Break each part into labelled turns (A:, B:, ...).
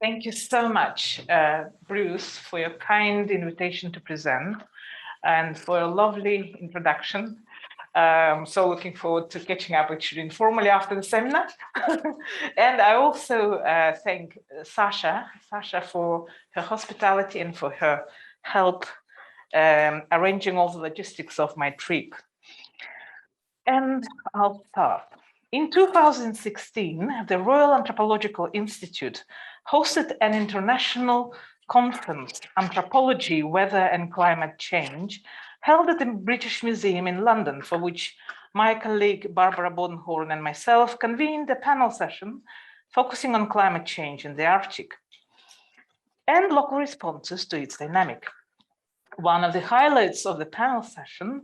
A: Thank you so much, Bruce, for your kind invitation to present and for a lovely introduction. So looking forward to catching up with you informally after the seminar. And I also thank Sasha for her hospitality and for her help arranging all the logistics of my trip. And I'll start. In 2016, the Royal Anthropological Institute hosted an international conference, Anthropology, Weather and Climate Change, held at the British Museum in London, for which my colleague Barbara Bodenhorn and myself convened a panel session focusing on climate change in the Arctic and local responses to its dynamic. One of the highlights of the panel session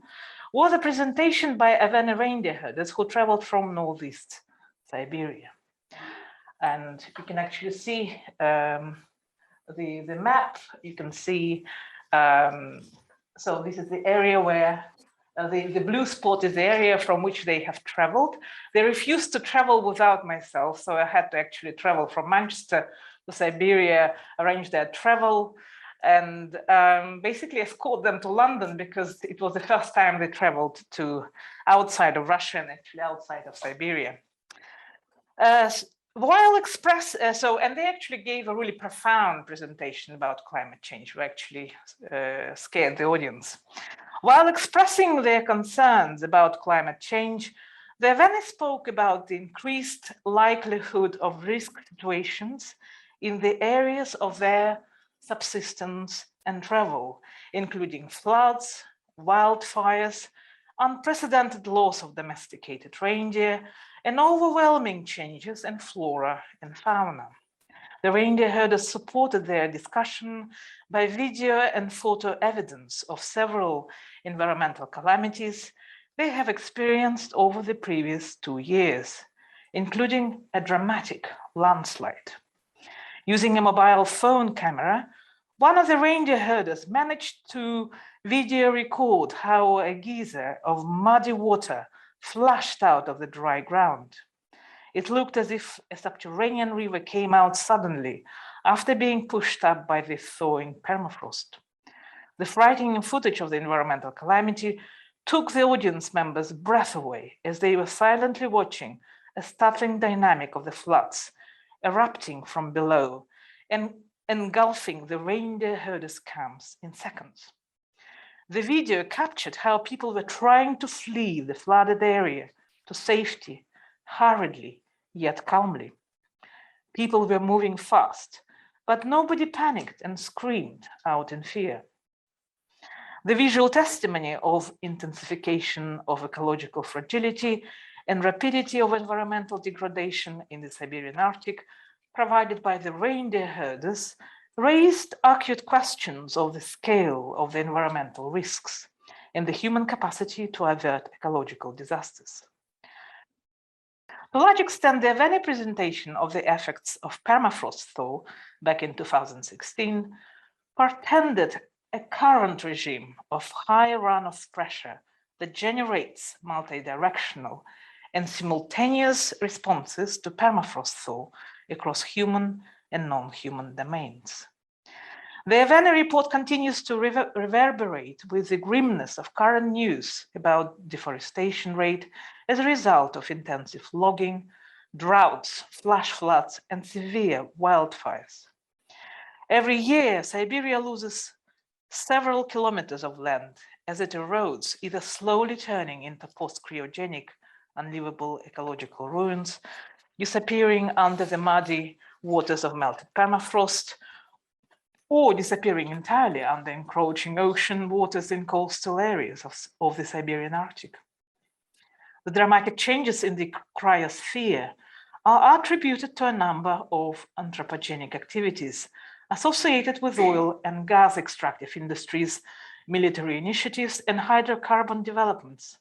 A: was a presentation by Eveny reindeer herders who traveled from northeast Siberia. And you can actually see the map. You can see, so this is the area where the blue spot is the area from which they have traveled. They refused to travel without myself, so I had to actually travel from Manchester to Siberia, arrange their travel, and basically escort them to London because it was the first time they traveled to outside of Russia and actually outside of Siberia. While and they actually gave a really profound presentation about climate change, who actually scared the audience. While expressing their concerns about climate change, the Eveny spoke about the increased likelihood of risk situations in the areas of their subsistence and travel, including floods, wildfires, unprecedented loss of domesticated reindeer, and overwhelming changes in flora and fauna. The reindeer herders supported their discussion by video and photo evidence of several environmental calamities they have experienced over the previous 2 years, including a dramatic landslide. Using a mobile phone camera, one of the reindeer herders managed to video record how a geyser of muddy water flashed out of the dry ground. It looked as if a subterranean river came out suddenly after being pushed up by the thawing permafrost. The frightening footage of the environmental calamity took the audience members' breath away as they were silently watching a startling dynamic of the floods erupting from below and engulfing the reindeer herders' camps in seconds. The video captured how people were trying to flee the flooded area to safety, hurriedly, yet calmly. People were moving fast, but nobody panicked and screamed out in fear. The visual testimony of intensification of ecological fragility and rapidity of environmental degradation in the Siberian Arctic provided by the reindeer herders raised acute questions of the scale of the environmental risks and the human capacity to avert ecological disasters. To a large extent, the Eveny presentation of the effects of permafrost thaw back in 2016 portended a current regime of high runoff pressure that generates multidirectional and simultaneous responses to permafrost thaw across human and non-human domains. The Eveny report continues to reverberate with the grimness of current news about deforestation rate as a result of intensive logging, droughts, flash floods, and severe wildfires. Every year, Siberia loses several kilometers of land as it erodes, either slowly turning into post-cryogenic, unlivable ecological ruins, disappearing under the muddy waters of melted permafrost, or disappearing entirely under encroaching ocean waters in coastal areas of the Siberian Arctic. The dramatic changes in the cryosphere are attributed to a number of anthropogenic activities associated with oil and gas extractive industries, military initiatives, and hydrocarbon developments,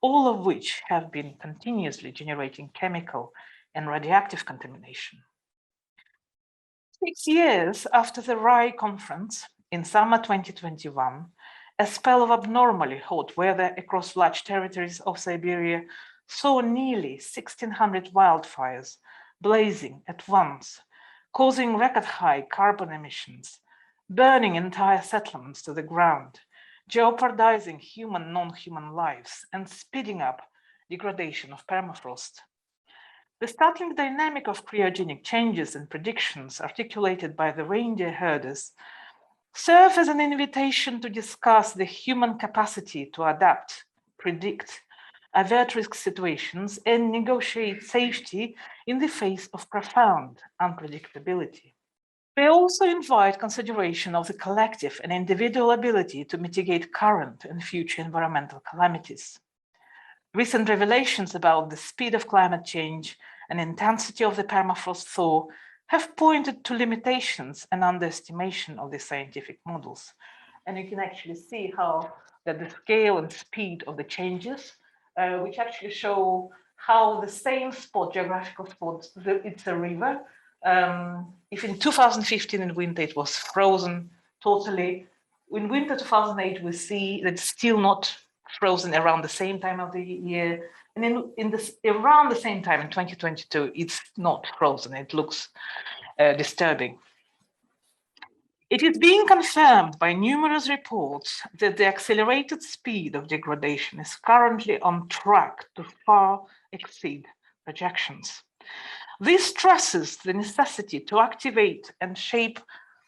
A: all of which have been continuously generating chemical and radioactive contamination. 6 years after the RAI conference in summer 2021, a spell of abnormally hot weather across large territories of Siberia saw nearly 1,600 wildfires blazing at once, causing record-high carbon emissions, burning entire settlements to the ground, jeopardizing human, non-human lives, and speeding up degradation of permafrost. The startling dynamic of cryogenic changes and predictions articulated by the reindeer herders serve as an invitation to discuss the human capacity to adapt, predict, avert risk situations, and negotiate safety in the face of profound unpredictability. They also invite consideration of the collective and individual ability to mitigate current and future environmental calamities. Recent revelations about the speed of climate change and intensity of the permafrost thaw have pointed to limitations and underestimation of the scientific models. And you can actually see how that the scale and speed of the changes, which actually show how the same spot, geographical spot, it's a river. If in 2015 in winter it was frozen totally, in winter 2008 we see that it's still not frozen around the same time of the year. And around the same time in 2022, it's not frozen. It looks disturbing. It is being confirmed by numerous reports that the accelerated speed of degradation is currently on track to far exceed projections. This stresses the necessity to activate and shape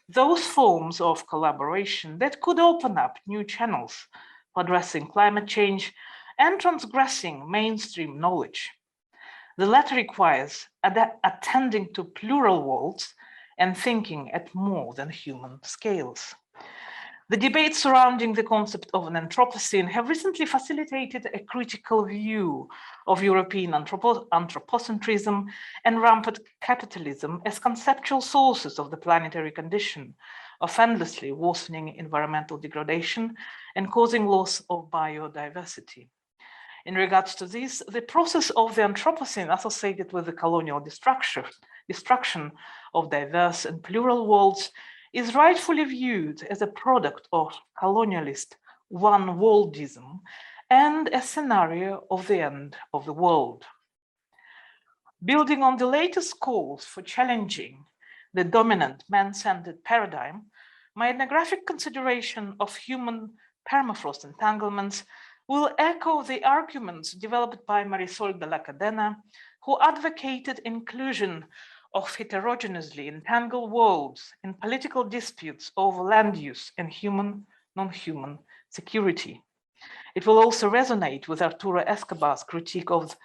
A: those forms of collaboration that could open up new channels for addressing climate change and transgressing mainstream knowledge. The latter requires attending to plural worlds and thinking at more than human scales. The debates surrounding the concept of an Anthropocene have recently facilitated a critical view of European anthropocentrism and rampant capitalism as conceptual sources of the planetary condition, of endlessly worsening environmental degradation and causing loss of biodiversity. In regards to this, the process of the Anthropocene associated with the colonial destruction of diverse and plural worlds is rightfully viewed as a product of colonialist one-worldism and a scenario of the end of the world. Building on the latest calls for challenging the dominant man-centered paradigm, my ethnographic consideration of human permafrost entanglements will echo the arguments developed by Marisol de la Cadena, who advocated inclusion of heterogeneously entangled worlds in political disputes over land use and human, non-human security. It will also resonate with Arturo Escobar's critique of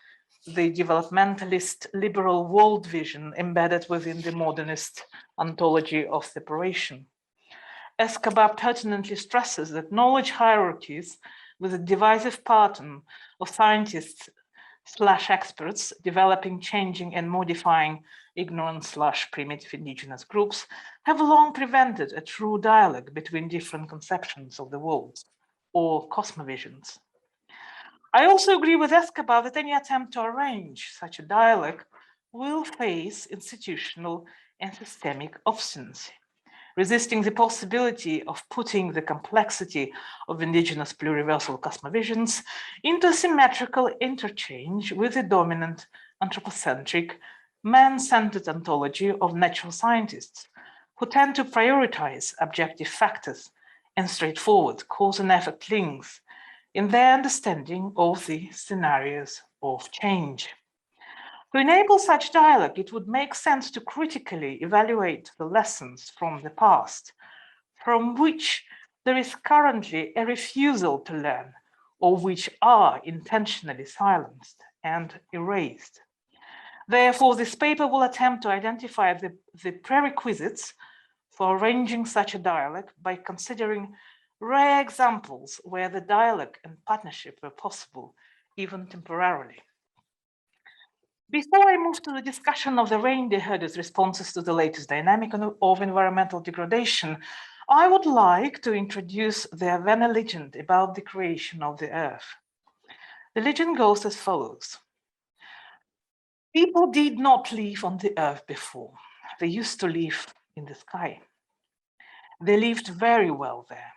A: the developmentalist liberal world vision embedded within the modernist ontology of separation. Escobar pertinently stresses that knowledge hierarchies with a divisive pattern of scientists/experts developing, changing, and modifying ignorant/primitive indigenous groups have long prevented a true dialogue between different conceptions of the world, or cosmovisions. I also agree with Escobar that any attempt to arrange such a dialogue will face institutional and systemic obstinacy, resisting the possibility of putting the complexity of indigenous pluriversal cosmovisions into symmetrical interchange with the dominant anthropocentric, man-centered ontology of natural scientists, who tend to prioritize objective factors and straightforward cause and effect links in their understanding of the scenarios of change. To enable such dialogue, it would make sense to critically evaluate the lessons from the past, from which there is currently a refusal to learn, or which are intentionally silenced and erased. Therefore, this paper will attempt to identify the prerequisites for arranging such a dialogue by considering rare examples where the dialogue and partnership were possible, even temporarily. Before I move to the discussion of the reindeer herders' responses to the latest dynamic of environmental degradation, I would like to introduce the Eveny legend about the creation of the Earth. The legend goes as follows. People did not live on the Earth before. They used to live in the sky. They lived very well there.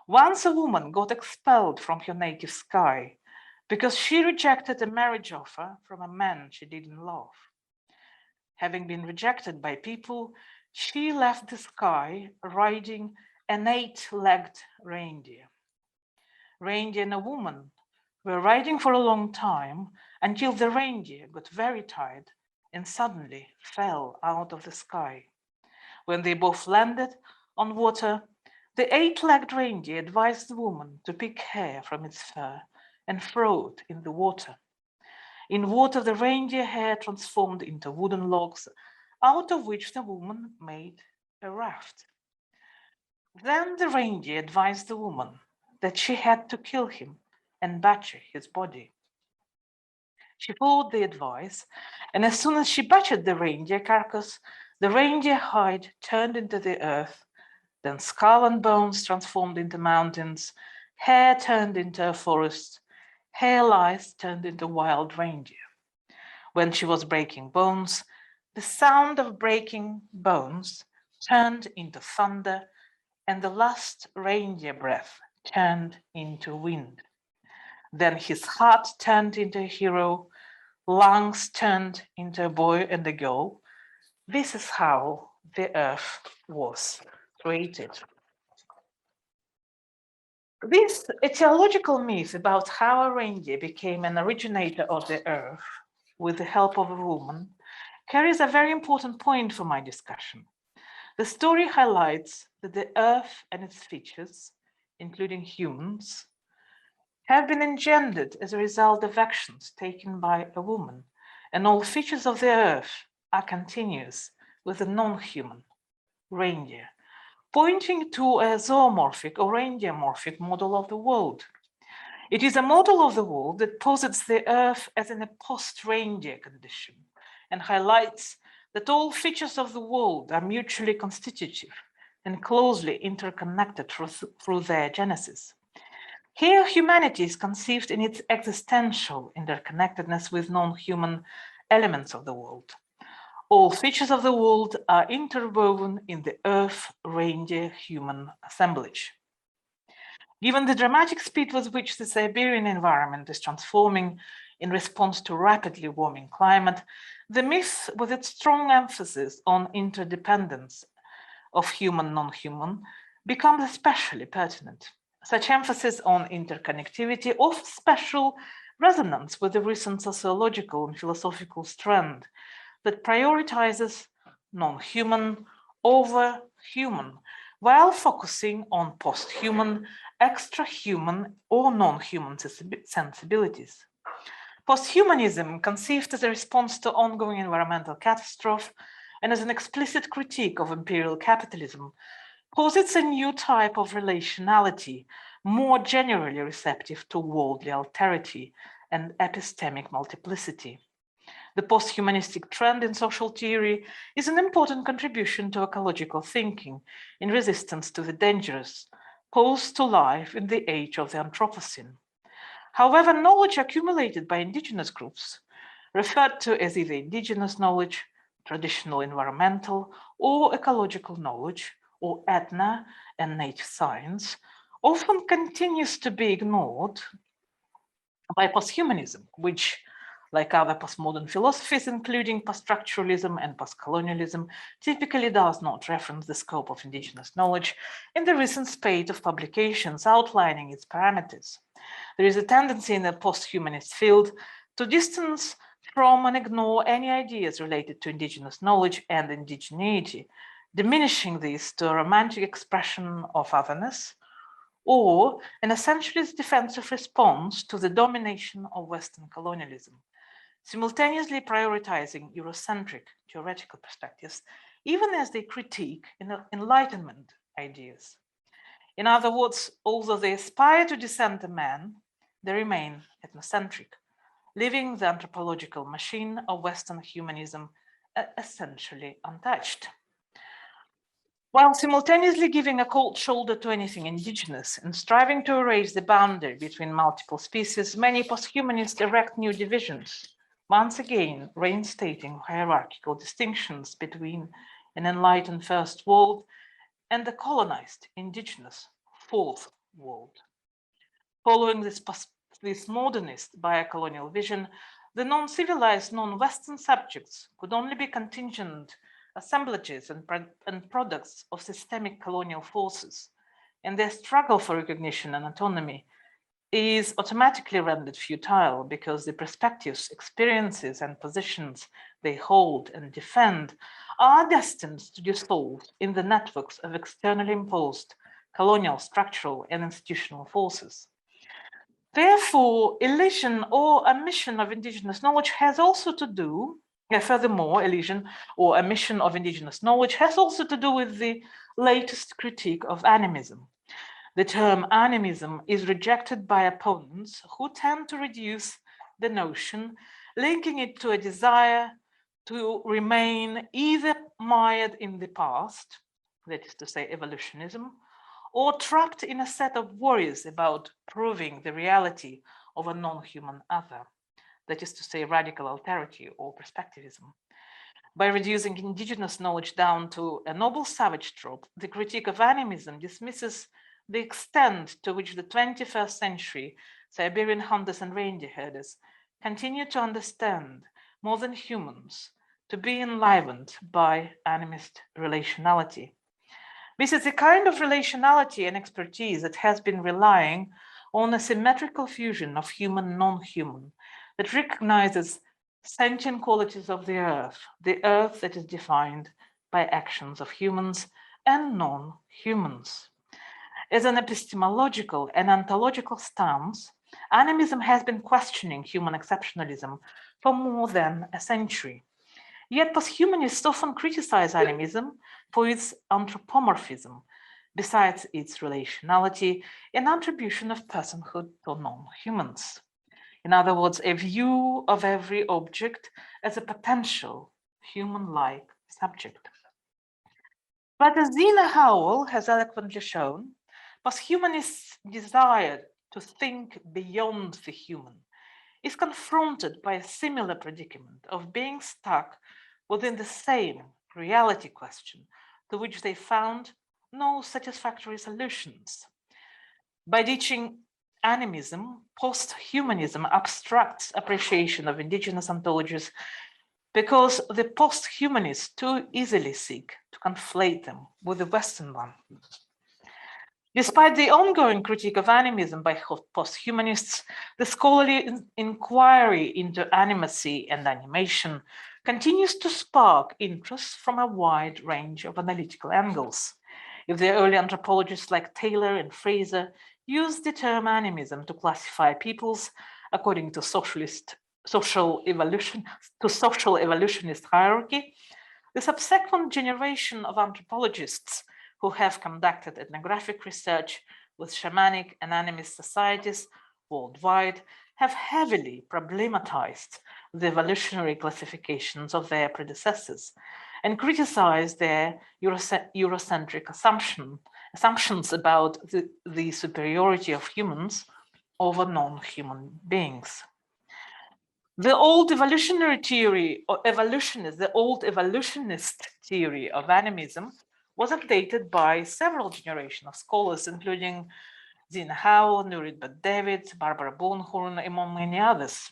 A: Once a woman got expelled from her native sky because she rejected a marriage offer from a man she didn't love. Having been rejected by people, she left the sky riding an 8-legged reindeer. Reindeer and a woman were riding for a long time until the reindeer got very tired and suddenly fell out of the sky. When they both landed on water, the 8-legged reindeer advised the woman to pick hair from its fur and throw it in the water. In water, the reindeer hair transformed into wooden logs, out of which the woman made a raft. Then the reindeer advised the woman that she had to kill him and butcher his body. She followed the advice, and as soon as she butchered the reindeer carcass, the reindeer hide turned into the earth, then skull and bones transformed into mountains, hair turned into a forest, hair lice turned into wild reindeer. When she was breaking bones, the sound of breaking bones turned into thunder, and the last reindeer breath turned into wind. Then his heart turned into a hero, lungs turned into a boy and a girl. This is how the earth was created. This etiological myth about how a reindeer became an originator of the earth with the help of a woman carries a very important point for my discussion. The story highlights that the earth and its features, including humans, have been engendered as a result of actions taken by a woman, and all features of the earth are continuous with a non-human, reindeer, pointing to a zoomorphic or reindeer-morphic model of the world. It is a model of the world that posits the earth as in a post-reindeer condition and highlights that all features of the world are mutually constitutive and closely interconnected through their genesis. Here, humanity is conceived in its existential interconnectedness with non-human elements of the world. All features of the world are interwoven in the earth-reindeer-human assemblage. Given the dramatic speed with which the Siberian environment is transforming in response to rapidly warming climate, the myth, with its strong emphasis on interdependence of human-non-human, becomes especially pertinent. Such emphasis on interconnectivity offers special resonance with the recent sociological and philosophical trend that prioritizes non-human over human, while focusing on post-human, extra-human, or non-human sensibilities. Posthumanism, conceived as a response to ongoing environmental catastrophe and as an explicit critique of imperial capitalism, posits a new type of relationality, more generally receptive to worldly alterity and epistemic multiplicity. The post-humanistic trend in social theory is an important contribution to ecological thinking in resistance to the dangers posed to life in the age of the Anthropocene. However, knowledge accumulated by indigenous groups, referred to as either indigenous knowledge, traditional environmental or ecological knowledge, or ethno and native science, often continues to be ignored by posthumanism, which, like other postmodern philosophies, including post-structuralism and post-colonialism, typically does not reference the scope of indigenous knowledge in the recent spate of publications outlining its parameters. There is a tendency in the post-humanist field to distance from and ignore any ideas related to indigenous knowledge and indigeneity, diminishing these to a romantic expression of otherness, or an essentialist defensive response to the domination of Western colonialism, simultaneously prioritizing Eurocentric theoretical perspectives, even as they critique Enlightenment ideas. In other words, although they aspire to descend man, they remain ethnocentric, leaving the anthropological machine of Western humanism essentially untouched. While simultaneously giving a cold shoulder to anything indigenous and striving to erase the boundary between multiple species, many posthumanists erect new divisions, once again reinstating hierarchical distinctions between an enlightened first world and the colonized indigenous fourth world. Following this modernist biocolonial vision, the non-civilized, non-Western subjects could only be contingent assemblages and products of systemic colonial forces, and their struggle for recognition and autonomy is automatically rendered futile because the perspectives, experiences, and positions they hold and defend are destined to dissolve in the networks of externally imposed colonial, structural, and institutional forces. Therefore, elision or omission of indigenous knowledge has also to do, furthermore, elision or omission of indigenous knowledge has also to do with the latest critique of animism. The term animism is rejected by opponents who tend to reduce the notion, linking it to a desire to remain either mired in the past, that is to say evolutionism, or trapped in a set of worries about proving the reality of a non-human other, that is to say radical alterity or perspectivism. By reducing indigenous knowledge down to a noble savage trope, the critique of animism dismisses the extent to which the 21st century Siberian hunters and reindeer herders continue to understand more than humans, to be enlivened by animist relationality. This is the kind of relationality and expertise that has been relying on a symmetrical fusion of human non-human that recognizes sentient qualities of the earth that is defined by actions of humans and non-humans. As an epistemological and ontological stance, animism has been questioning human exceptionalism for more than a century. Yet posthumanists often criticize animism for its anthropomorphism, besides its relationality and attribution of personhood to non-humans. In other words, a view of every object as a potential human-like subject. But as Zina Howell has eloquently shown, posthumanists' desire to think beyond the human is confronted by a similar predicament of being stuck within the same reality question to which they found no satisfactory solutions. By ditching animism, post-humanism abstracts appreciation of indigenous ontologies because the post-humanists too easily seek to conflate them with the Western one. Despite the ongoing critique of animism by post-humanists, the scholarly inquiry into animacy and animation continues to spark interest from a wide range of analytical angles. If the early anthropologists like Taylor and Fraser used the term animism to classify peoples according to social evolutionist hierarchy, the subsequent generation of anthropologists who have conducted ethnographic research with shamanic and animist societies worldwide have heavily problematized the evolutionary classifications of their predecessors and criticized their Eurocentric assumptions about the superiority of humans over non-human beings. The old evolutionary theory, or the old evolutionist theory of animism was updated by several generations of scholars, including Zina Howell, Nurit Bat-David, Barbara Bornhorn, among many others.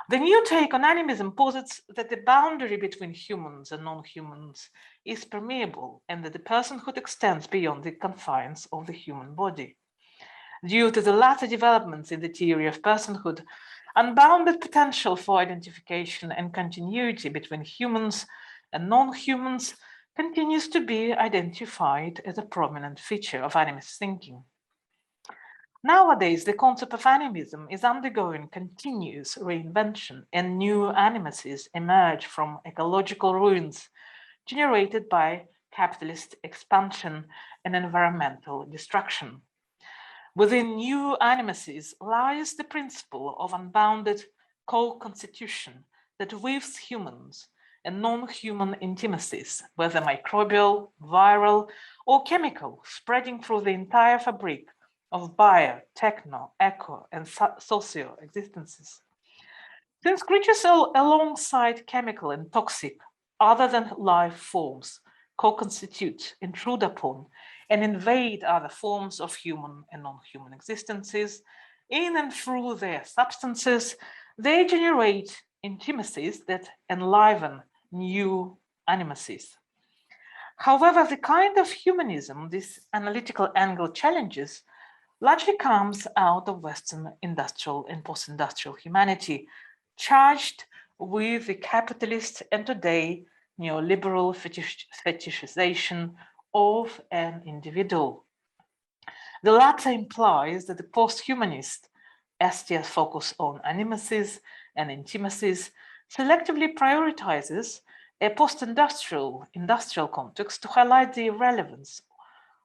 A: The new take on animism posits that the boundary between humans and non-humans is permeable and that the personhood extends beyond the confines of the human body. Due to the latter developments in the theory of personhood, unbounded potential for identification and continuity between humans and non-humans continues to be identified as a prominent feature of animist thinking. Nowadays, the concept of animism is undergoing continuous reinvention, and new animacies emerge from ecological ruins generated by capitalist expansion and environmental destruction. Within new animacies lies the principle of unbounded co-constitution that weaves humans and non-human intimacies, whether microbial, viral, or chemical, spreading through the entire fabric of bio, techno, eco, and socio existences. Since creatures alongside chemical and toxic, other than life forms, co-constitute, intrude upon, and invade other forms of human and non-human existences, in and through their substances, they generate intimacies that enliven new animacies. However, the kind of humanism this analytical angle challenges largely comes out of Western industrial and post-industrial humanity, charged with the capitalist and today neoliberal fetishization of an individual. The latter implies that the post-humanist STS focus on animacies and intimacies selectively prioritizes a post-industrial context to highlight the relevance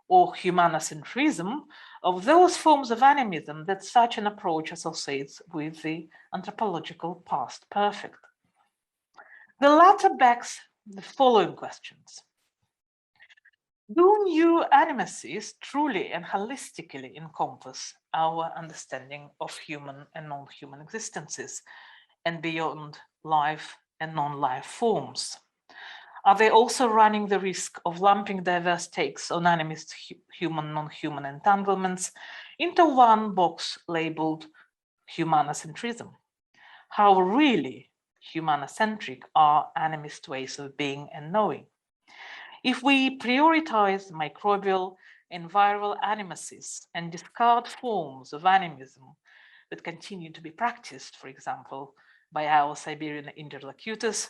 A: or humanocentrism of those forms of animism that such an approach associates with the anthropological past perfect. The latter begs the following questions. Do new animacies truly and holistically encompass our understanding of human and non-human existences and beyond life and non-life forms? Are they also running the risk of lumping diverse takes on animist human, non-human entanglements into one box labeled humanocentrism? How really humanocentric are animist ways of being and knowing? If we prioritize microbial and viral animacies and discard forms of animism that continue to be practiced, for example, by our Siberian interlocutors,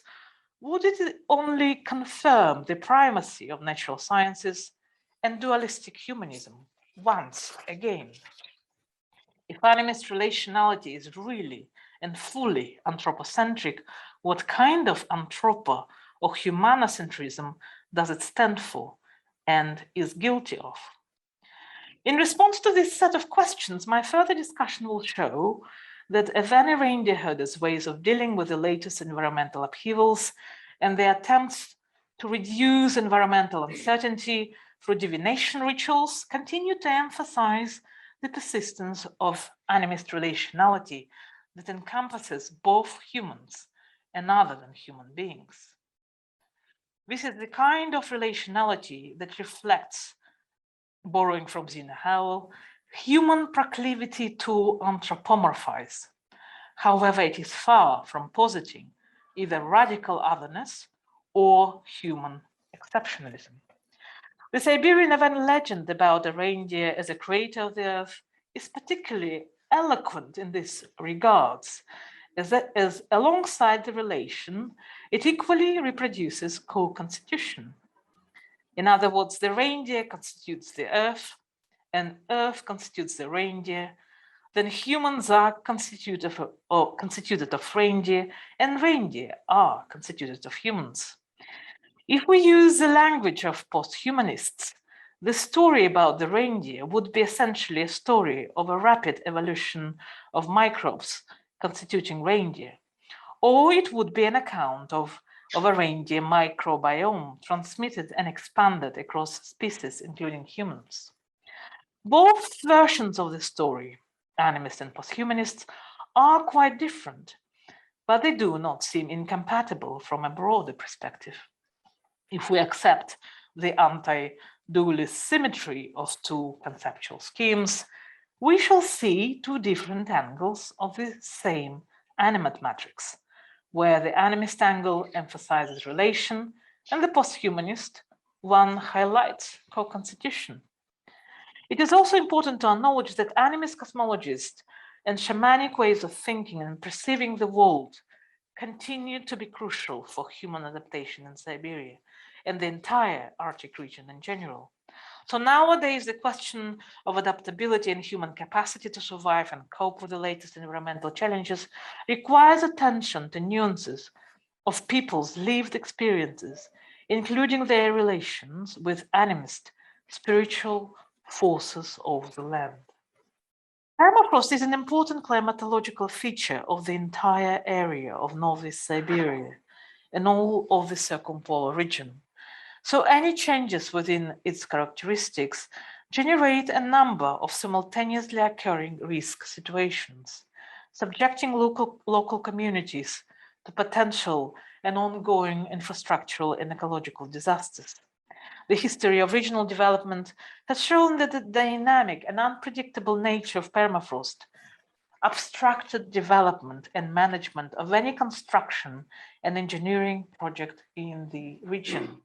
A: would it only confirm the primacy of natural sciences and dualistic humanism once again? If animist relationality is really and fully anthropocentric, what kind of anthropo or humanocentrism does it stand for and is guilty of? In response to this set of questions, my further discussion will show that Eveny reindeer herders' ways of dealing with the latest environmental upheavals and their attempts to reduce environmental uncertainty through divination rituals continue to emphasize the persistence of animist relationality that encompasses both humans and other than human beings. This is the kind of relationality that reflects, borrowing from Zina Howell, human proclivity to anthropomorphize. However, it is far from positing either radical otherness or human exceptionalism. The Siberian Eveny legend about the reindeer as a creator of the earth is particularly eloquent in this regards, as alongside the relation, it equally reproduces co-constitution. In other words, the reindeer constitutes the earth, and earth constitutes the reindeer, then humans are constituted of reindeer, and reindeer are constituted of humans. If we use the language of post-humanists, the story about the reindeer would be essentially a story of a rapid evolution of microbes constituting reindeer, or it would be an account of a reindeer microbiome transmitted and expanded across species, including humans. Both versions of the story, animist and post-humanists, are quite different, but they do not seem incompatible from a broader perspective. If we accept the anti-dualist symmetry of two conceptual schemes, we shall see two different angles of the same animate matrix, where the animist angle emphasizes relation and the post-humanist one highlights co-constitution. It is also important to acknowledge that animist cosmologists and shamanic ways of thinking and perceiving the world continue to be crucial for human adaptation in Siberia and the entire Arctic region in general. So nowadays, the question of adaptability and human capacity to survive and cope with the latest environmental challenges requires attention to nuances of people's lived experiences, including their relations with animist, spiritual forces of the land. Permafrost is an important climatological feature of the entire area of Northeast Siberia and all of the circumpolar region. So any changes within its characteristics generate a number of simultaneously occurring risk situations, subjecting local communities to potential and ongoing infrastructural and ecological disasters. The history of regional development has shown that the dynamic and unpredictable nature of permafrost abstracted development and management of any construction and engineering project in the region.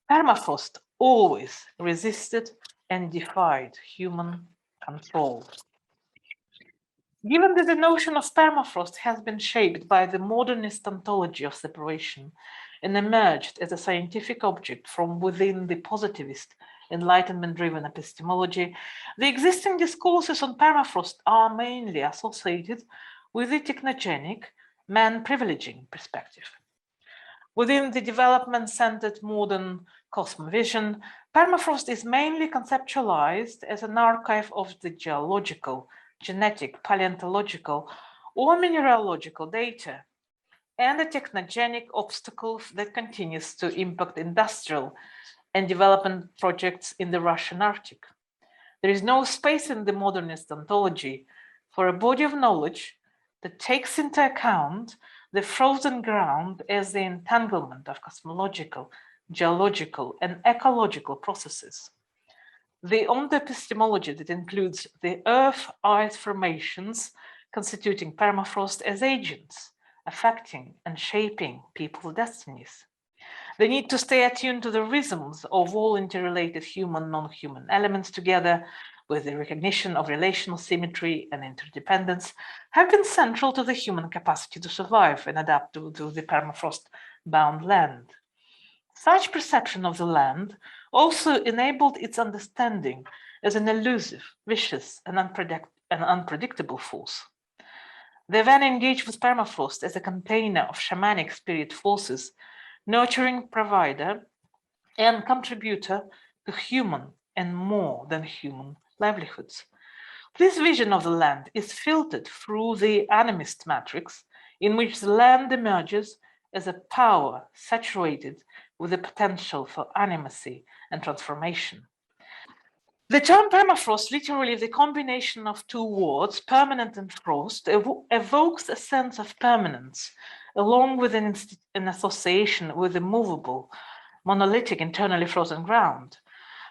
A: Permafrost always resisted and defied human control. Given that the notion of permafrost has been shaped by the modernist ontology of separation and emerged as a scientific object from within the positivist, enlightenment-driven epistemology, the existing discourses on permafrost are mainly associated with the technogenic, man-privileging perspective. Within the development-centered modern cosmovision, permafrost is mainly conceptualized as an archive of the geological, genetic, paleontological, or mineralogical data, and a technogenic obstacle that continues to impact industrial and development projects in the Russian Arctic. There is no space in the modernist ontology for a body of knowledge that takes into account the frozen ground as the entanglement of cosmological, geological, and ecological processes. The ontoepistemology that includes the Earth ice formations constituting permafrost as agents, affecting and shaping people's destinies. The need to stay attuned to the rhythms of all interrelated human, non-human elements together with the recognition of relational symmetry and interdependence have been central to the human capacity to survive and adapt to the permafrost-bound land. Such perception of the land also enabled its understanding as an elusive, vicious, and unpredictable force. The Eveny engaged with permafrost as a container of shamanic spirit forces, nurturing provider and contributor to human and more than human livelihoods. This vision of the land is filtered through the animist matrix, in which the land emerges as a power saturated with the potential for animacy and transformation. The term permafrost, literally the combination of two words, permanent and frost, evokes a sense of permanence, along with an association with the movable, monolithic, internally frozen ground.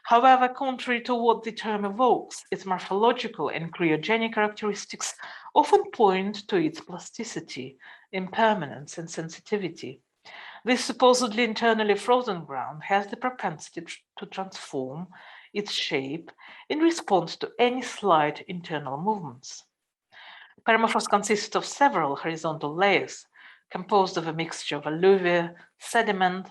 A: However, contrary to what the term evokes, its morphological and cryogenic characteristics often point to its plasticity, impermanence, and sensitivity. This supposedly internally frozen ground has the propensity to transform its shape in response to any slight internal movements. Permafrost consists of several horizontal layers, composed of a mixture of alluvia, sediment,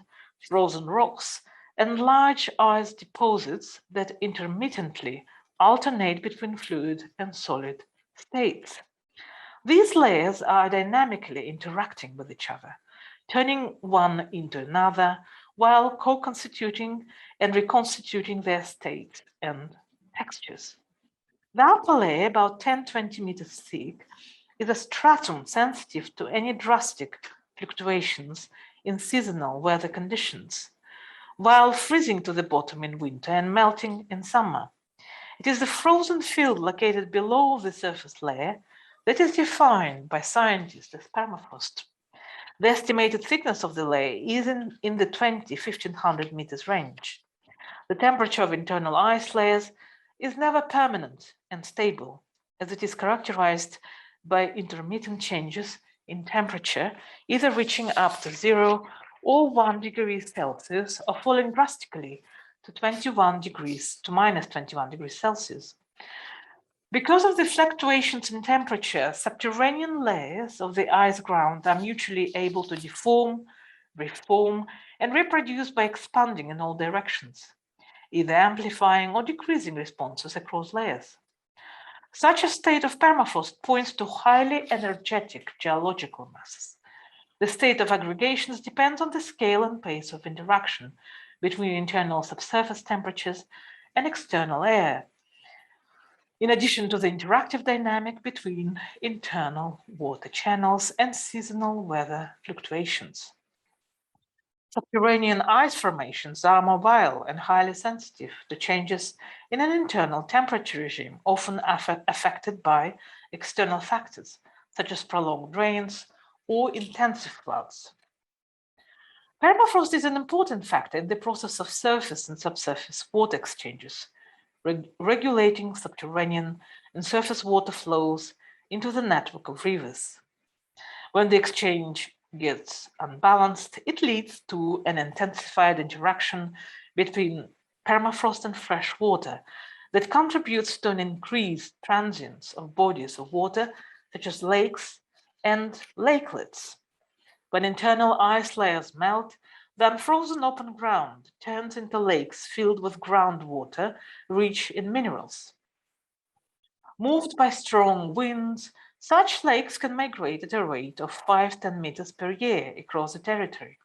A: frozen rocks, and large ice deposits that intermittently alternate between fluid and solid states. These layers are dynamically interacting with each other, turning one into another while co-constituting and reconstituting their state and textures. The upper layer, about 10-20 meters thick, is a stratum sensitive to any drastic fluctuations in seasonal weather conditions, while freezing to the bottom in winter and melting in summer. It is the frozen field located below the surface layer that is defined by scientists as permafrost. The estimated thickness of the layer is in the 1500 meters range. The temperature of internal ice layers is never permanent and stable, as it is characterized by intermittent changes in temperature, either reaching up to 0 or 1 degree Celsius, or falling drastically to minus 21 degrees Celsius. Because of the fluctuations in temperature, subterranean layers of the ice ground are mutually able to deform, reform, and reproduce by expanding in all directions, either amplifying or decreasing responses across layers. Such a state of permafrost points to highly energetic geological masses. The state of aggregations depends on the scale and pace of interaction between internal subsurface temperatures and external air, in addition to the interactive dynamic between internal water channels and seasonal weather fluctuations. Subterranean ice formations are mobile and highly sensitive to changes in an internal temperature regime, often affected by external factors, such as prolonged rains or intensive floods. Permafrost is an important factor in the process of surface and subsurface water exchanges, regulating subterranean and surface water flows into the network of rivers. When the exchange gets unbalanced, it leads to an intensified interaction between permafrost and fresh water that contributes to an increased transience of bodies of water, such as lakes and lakelets. When internal ice layers melt, the unfrozen open ground turns into lakes filled with groundwater rich in minerals. Moved by strong winds, such lakes can migrate at a rate of 5–10 meters per year across the territory.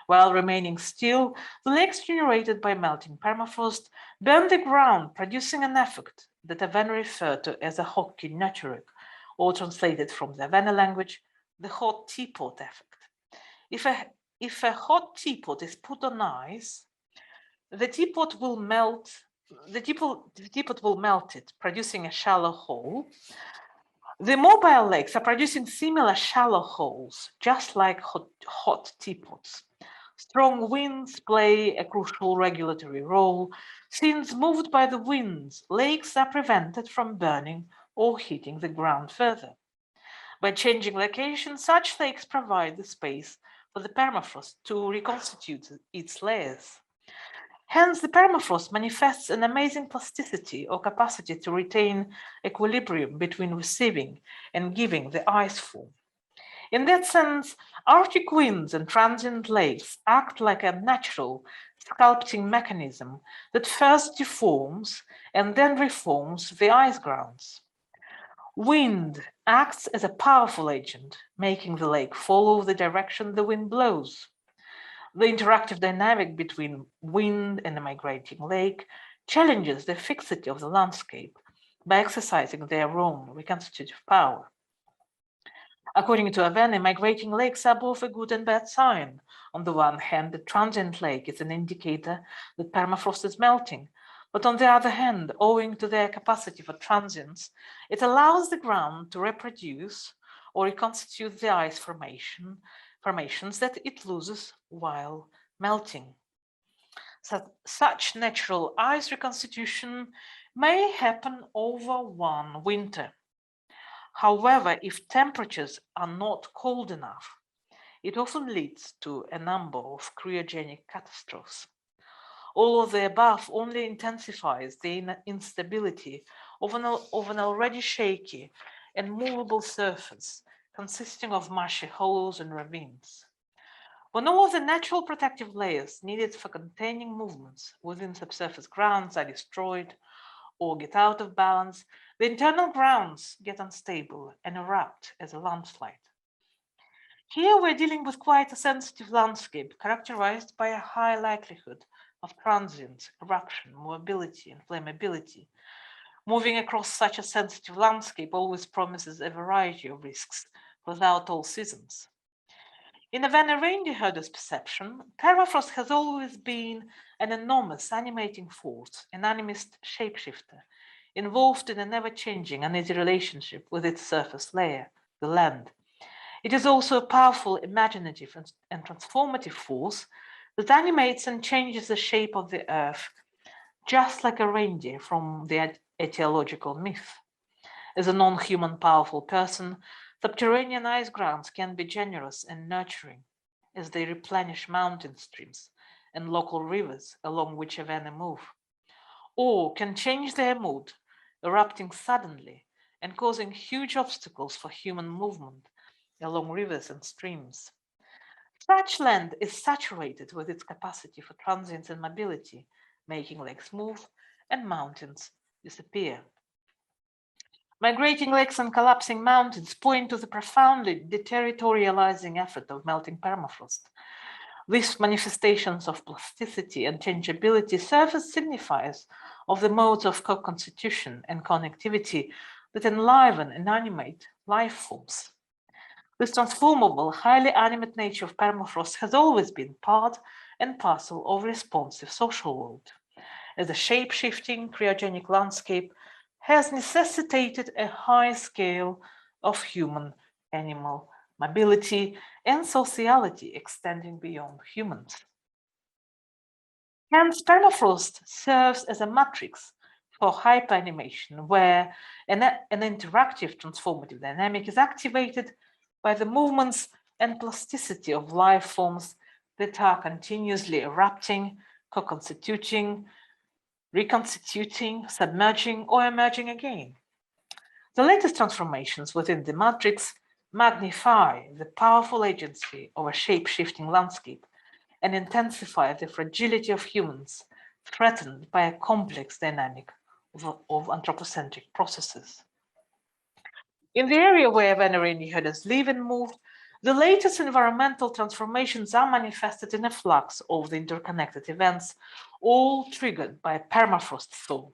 A: While remaining still, the lakes generated by melting permafrost burn the ground, producing an effect that Eveny referred to as a hockey network, or translated from the Eveny language, the hot teapot effect. If a hot teapot is put on ice, the teapot will melt it, producing a shallow hole. The mobile lakes are producing similar shallow holes, just like hot teapots. Strong winds play a crucial regulatory role, since moved by the winds, lakes are prevented from burning or heating the ground further. By changing location, such lakes provide the space for the permafrost to reconstitute its layers. Hence, the permafrost manifests an amazing plasticity or capacity to retain equilibrium between receiving and giving the ice form. In that sense, Arctic winds and transient lakes act like a natural sculpting mechanism that first deforms and then reforms the ice grounds. Wind acts as a powerful agent, making the lake follow the direction the wind blows. The interactive dynamic between wind and a migrating lake challenges the fixity of the landscape by exercising their own reconstitutive power. According to Eveny, migrating lakes are both a good and bad sign. On the one hand, the transient lake is an indicator that permafrost is melting, but on the other hand, owing to their capacity for transience, it allows the ground to reproduce or reconstitute the ice formations that it loses while melting. Such natural ice reconstitution may happen over one winter. However, if temperatures are not cold enough, it often leads to a number of cryogenic catastrophes. All of the above only intensifies the instability of an already shaky and movable surface consisting of marshy hollows and ravines. When all of the natural protective layers needed for containing movements within subsurface grounds are destroyed or get out of balance, the internal grounds get unstable and erupt as a landslide. Here we're dealing with quite a sensitive landscape characterized by a high likelihood of transience, eruption, mobility, and flammability. Moving across such a sensitive landscape always promises a variety of risks without all seasons. In Eveny reindeer herder's perception, permafrost has always been an enormous animating force, an animist shapeshifter, involved in a never-changing, uneasy relationship with its surface layer, the land. It is also a powerful, imaginative, and transformative force that animates and changes the shape of the earth, just like a reindeer from the etiological myth. As a non-human powerful person, subterranean ice grounds can be generous and nurturing as they replenish mountain streams and local rivers along which Eveny move, or can change their mood, erupting suddenly and causing huge obstacles for human movement along rivers and streams. Such land is saturated with its capacity for transience and mobility, making lakes move and mountains disappear. Migrating lakes and collapsing mountains point to the profoundly deterritorializing effort of melting permafrost. These manifestations of plasticity and changeability serve as signifiers of the modes of co-constitution and connectivity that enliven and animate life forms. This transformable, highly animate nature of permafrost has always been part and parcel of a responsive social world, as a shape-shifting cryogenic landscape has necessitated a high scale of human-animal mobility and sociality extending beyond humans. Hence, permafrost serves as a matrix for hyperanimation, where an interactive transformative dynamic is activated by the movements and plasticity of life forms that are continuously erupting, co-constituting, reconstituting, submerging, or emerging again. The latest transformations within the matrix magnify the powerful agency of a shape-shifting landscape and intensify the fragility of humans threatened by a complex dynamic of anthropocentric processes. In the area where Eveny herders live and move, the latest environmental transformations are manifested in a flux of the interconnected events, all triggered by permafrost thaw.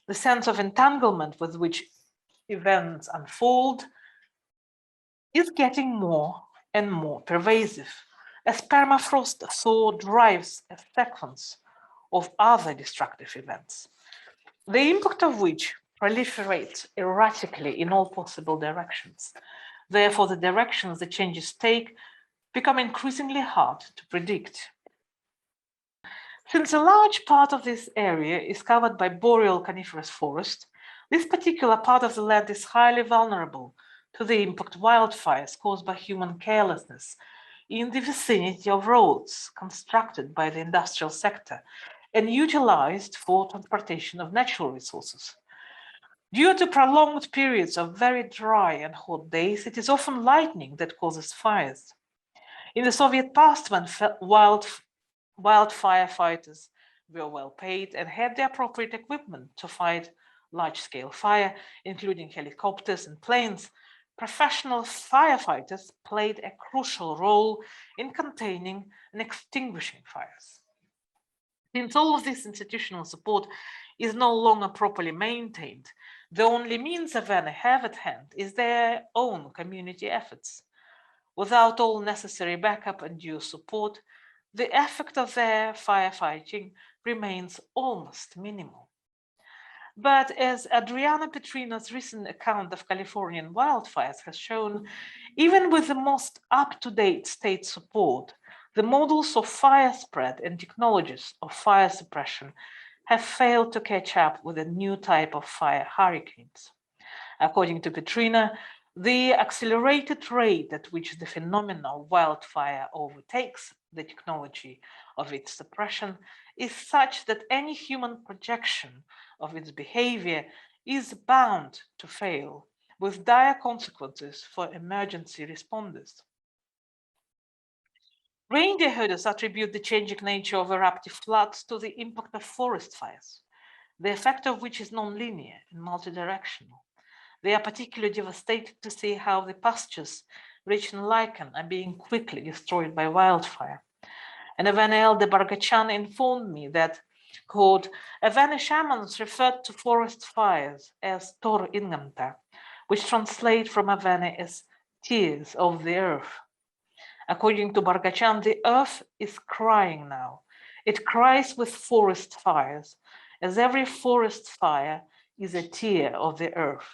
A: The sense of entanglement with which events unfold is getting more and more pervasive, as permafrost thaw drives a sequence of other destructive events, the impact of which proliferates erratically in all possible directions. Therefore, the directions the changes take become increasingly hard to predict. Since a large part of this area is covered by boreal coniferous forest, this particular part of the land is highly vulnerable to the impact wildfires caused by human carelessness in the vicinity of roads constructed by the industrial sector and utilized for transportation of natural resources. Due to prolonged periods of very dry and hot days, it is often lightning that causes fires. In the Soviet past, when wildfire fighters were well paid and had the appropriate equipment to fight large-scale fire, including helicopters and planes, professional firefighters played a crucial role in containing and extinguishing fires. Since all of this institutional support is no longer properly maintained, the only means Eveny have at hand is their own community efforts. Without all necessary backup and due support, the effect of their firefighting remains almost minimal. But as Adriana Petrina's recent account of Californian wildfires has shown, even with the most up-to-date state support, the models of fire spread and technologies of fire suppression have failed to catch up with a new type of fire hurricanes. According to Petrina, the accelerated rate at which the phenomenon of wildfire overtakes the technology of its suppression is such that any human projection of its behavior is bound to fail, with dire consequences for emergency responders. Reindeer herders attribute the changing nature of eruptive floods to the impact of forest fires, the effect of which is non-linear and multidirectional. They are particularly devastated to see how the pastures rich in lichen are being quickly destroyed by wildfire. And Eveny Elder Bargachan informed me that, quote, Eveny shamans referred to forest fires as tor ingamta, which translate from Eveny as tears of the earth. According to Bargachan, the earth is crying now. It cries with forest fires, as every forest fire is a tear of the earth.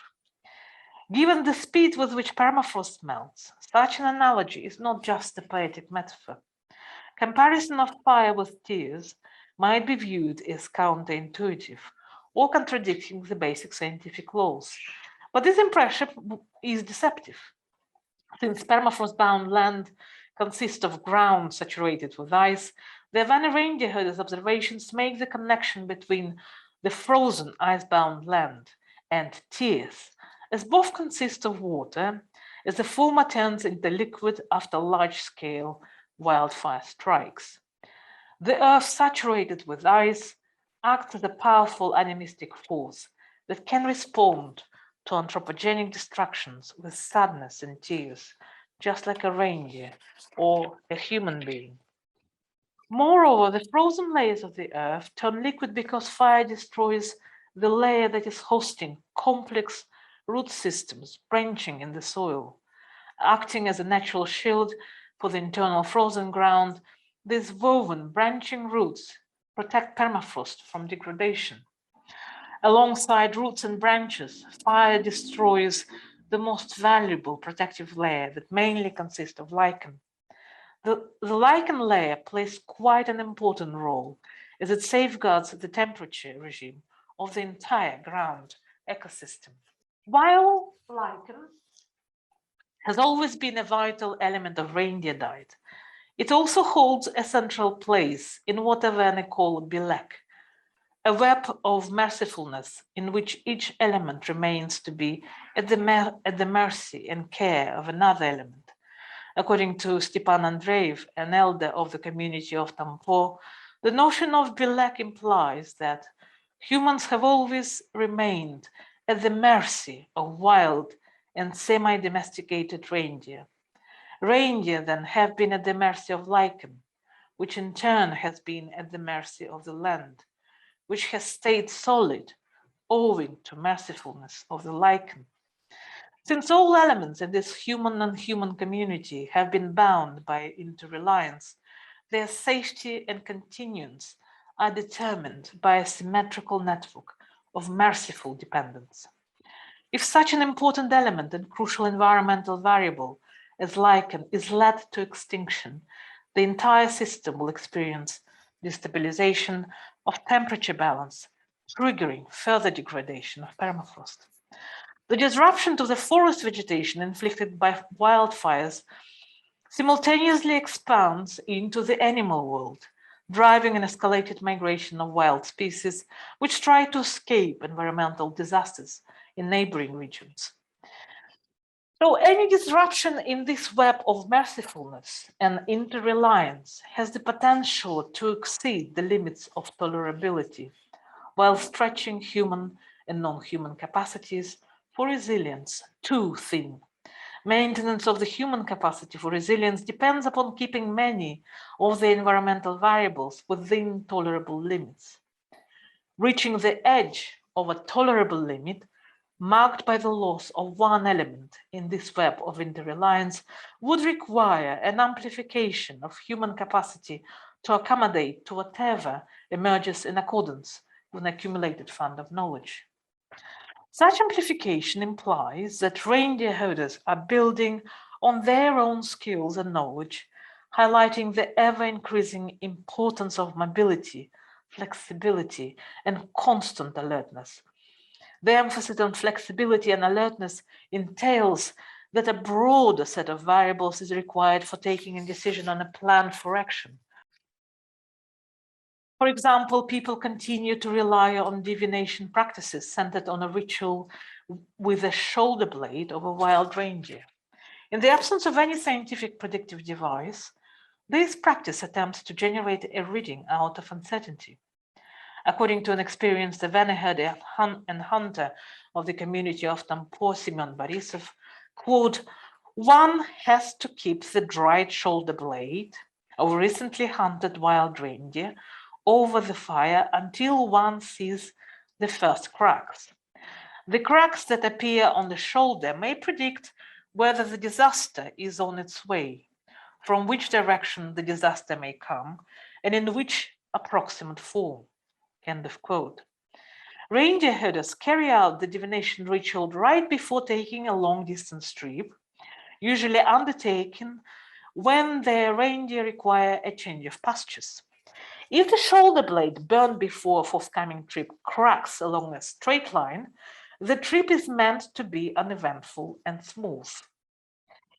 A: Given the speed with which permafrost melts, such an analogy is not just a poetic metaphor. Comparison of fire with tears might be viewed as counterintuitive or contradicting the basic scientific laws. But this impression is deceptive. Since permafrost-bound land consists of ground saturated with ice, the Eveny reindeer herders' observations make the connection between the frozen ice-bound land and tears, as both consist of water, as the former turns into liquid after large-scale wildfire strikes. The earth saturated with ice acts as a powerful animistic force that can respond to anthropogenic destructions with sadness and tears, just like a reindeer or a human being. Moreover, the frozen layers of the earth turn liquid because fire destroys the layer that is hosting complex root systems branching in the soil. Acting as a natural shield for the internal frozen ground, these woven branching roots protect permafrost from degradation. Alongside roots and branches, fire destroys the most valuable protective layer that mainly consists of lichen. The lichen layer plays quite an important role as it safeguards the temperature regime of the entire ground ecosystem. While lichen has always been a vital element of reindeer diet, it also holds a central place in what Eveny called bilek, a web of mercifulness in which each element remains to be at the mercy and care of another element. According to Stepan Andreev, an elder of the community of Tampo, the notion of bilek implies that humans have always remained at the mercy of wild and semi-domesticated reindeer. Reindeer then have been at the mercy of lichen, which in turn has been at the mercy of the land, which has stayed solid owing to mercifulness of the lichen. Since all elements in this human and human community have been bound by interreliance, their safety and continuance are determined by a symmetrical network of merciful dependence. If such an important element and crucial environmental variable as lichen is led to extinction, the entire system will experience destabilization of temperature balance, triggering further degradation of permafrost. The disruption to the forest vegetation inflicted by wildfires simultaneously expands into the animal world, driving an escalated migration of wild species which try to escape environmental disasters in neighboring regions. So any disruption in this web of mercifulness and interreliance has the potential to exceed the limits of tolerability while stretching human and non-human capacities for resilience too thin. Maintenance of the human capacity for resilience depends upon keeping many of the environmental variables within tolerable limits. Reaching the edge of a tolerable limit marked by the loss of one element in this web of interreliance would require an amplification of human capacity to accommodate to whatever emerges in accordance with an accumulated fund of knowledge. Such amplification implies that reindeer herders are building on their own skills and knowledge, highlighting the ever-increasing importance of mobility, flexibility, and constant alertness. The emphasis on flexibility and alertness entails that a broader set of variables is required for taking a decision on a plan for action. For example, people continue to rely on divination practices centered on a ritual with a shoulder blade of a wild reindeer. In the absence of any scientific predictive device, this practice attempts to generate a reading out of uncertainty. According to an experienced Eveny herder and hunter of the community of Tampo, Semyon Borisov, quote, "One has to keep the dried shoulder blade of recently hunted wild reindeer over the fire until one sees the first cracks. The cracks that appear on the shoulder may predict whether the disaster is on its way, from which direction the disaster may come, and in which approximate form." End of quote. Reindeer herders carry out the divination ritual right before taking a long-distance trip, usually undertaken when their reindeer require a change of pastures. If the shoulder blade burned before a forthcoming trip cracks along a straight line, the trip is meant to be uneventful and smooth.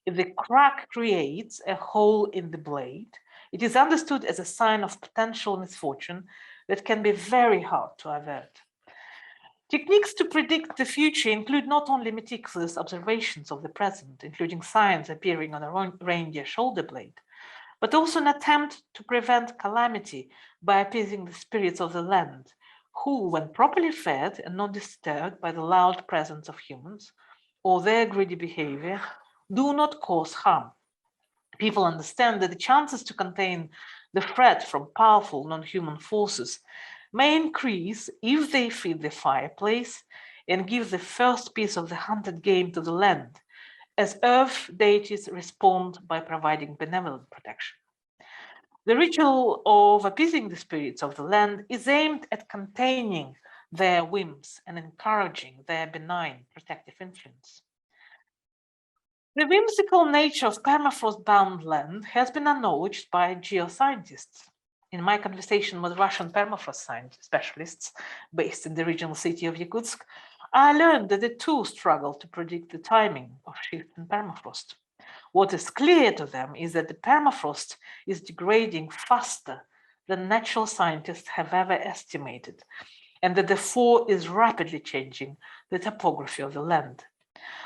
A: If the crack creates a hole in the blade, it is understood as a sign of potential misfortune that can be very hard to avert. Techniques to predict the future include not only meticulous observations of the present, including signs appearing on a reindeer shoulder blade, but also an attempt to prevent calamity by appeasing the spirits of the land, who, when properly fed and not disturbed by the loud presence of humans or their greedy behavior, do not cause harm. People understand that the chances to contain the threat from powerful non-human forces may increase if they feed the fireplace and give the first piece of the hunted game to the land, as earth deities respond by providing benevolent protection. The ritual of appeasing the spirits of the land is aimed at containing their whims and encouraging their benign protective influence. The whimsical nature of permafrost-bound land has been acknowledged by geoscientists. In my conversation with Russian permafrost science specialists based in the regional city of Yakutsk, I learned that they too struggle to predict the timing of shifts in permafrost. What is clear to them is that the permafrost is degrading faster than natural scientists have ever estimated, and that the thaw is rapidly changing the topography of the land.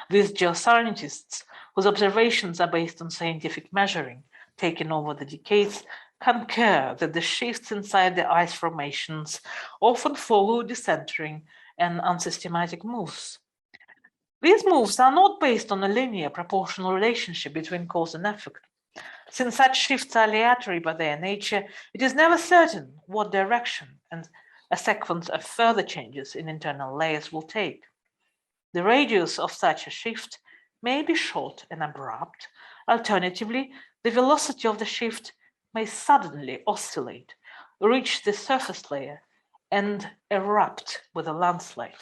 A: These geoscientists, whose observations are based on scientific measuring taken over the decades, concur that the shifts inside the ice formations often follow decentering and unsystematic moves. These moves are not based on a linear proportional relationship between cause and effect. Since such shifts are aleatory by their nature, it is never certain what direction and a sequence of further changes in internal layers will take. The radius of such a shift may be short and abrupt. Alternatively, the velocity of the shift may suddenly oscillate, reach the surface layer, and erupt with a landslide.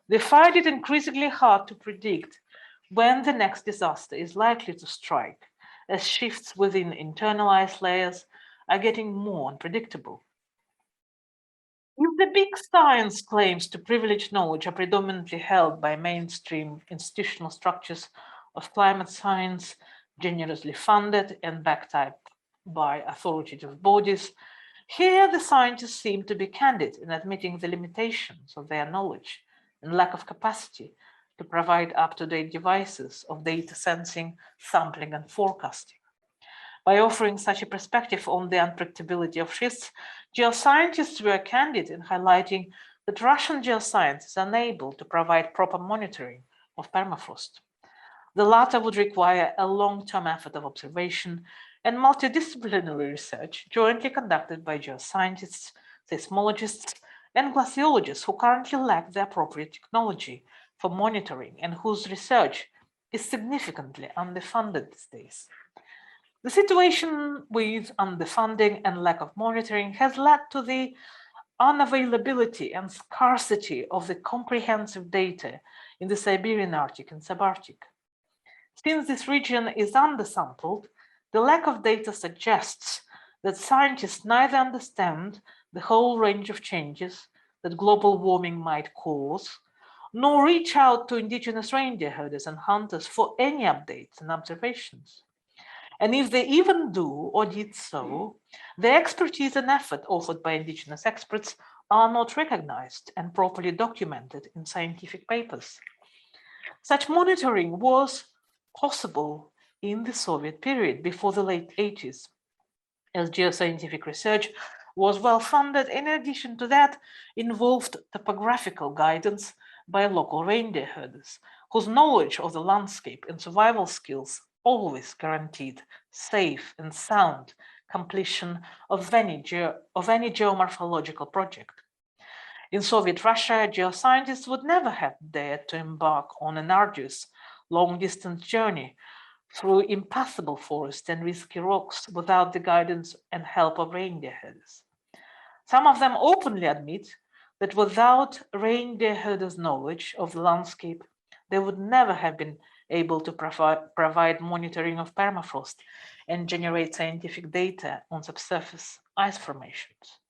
A: They find it increasingly hard to predict when the next disaster is likely to strike, as shifts within internal ice layers are getting more unpredictable. If the big science claims to privileged knowledge are predominantly held by mainstream institutional structures of climate science, generously funded and backed up by authoritative bodies, here the scientists seem to be candid in admitting the limitations of their knowledge and lack of capacity to provide up-to-date devices of data sensing, sampling, and forecasting. By offering such a perspective on the unpredictability of shifts, geoscientists were candid in highlighting that Russian geoscience is unable to provide proper monitoring of permafrost. The latter would require a long-term effort of observation and multidisciplinary research jointly conducted by geoscientists, seismologists, and glaciologists who currently lack the appropriate technology for monitoring and whose research is significantly underfunded these days. The situation with underfunding and lack of monitoring has led to the unavailability and scarcity of the comprehensive data in the Siberian Arctic and subarctic. Since this region is undersampled, the lack of data suggests that scientists neither understand the whole range of changes that global warming might cause, nor reach out to indigenous reindeer herders and hunters for any updates and observations. And if they even do or did so, the expertise and effort offered by indigenous experts are not recognized and properly documented in scientific papers. Such monitoring was possible in the Soviet period before the late 80s, as geoscientific research was well funded. In addition to that, involved topographical guidance by local reindeer herders, whose knowledge of the landscape and survival skills always guaranteed safe and sound completion of any geomorphological project. In Soviet Russia, geoscientists would never have dared to embark on an arduous, long-distance journey through impassable forest and risky rocks without the guidance and help of reindeer herders. Some of them openly admit that without reindeer herders' knowledge of the landscape, they would never have been able to provide monitoring of permafrost and generate scientific data on subsurface ice formations.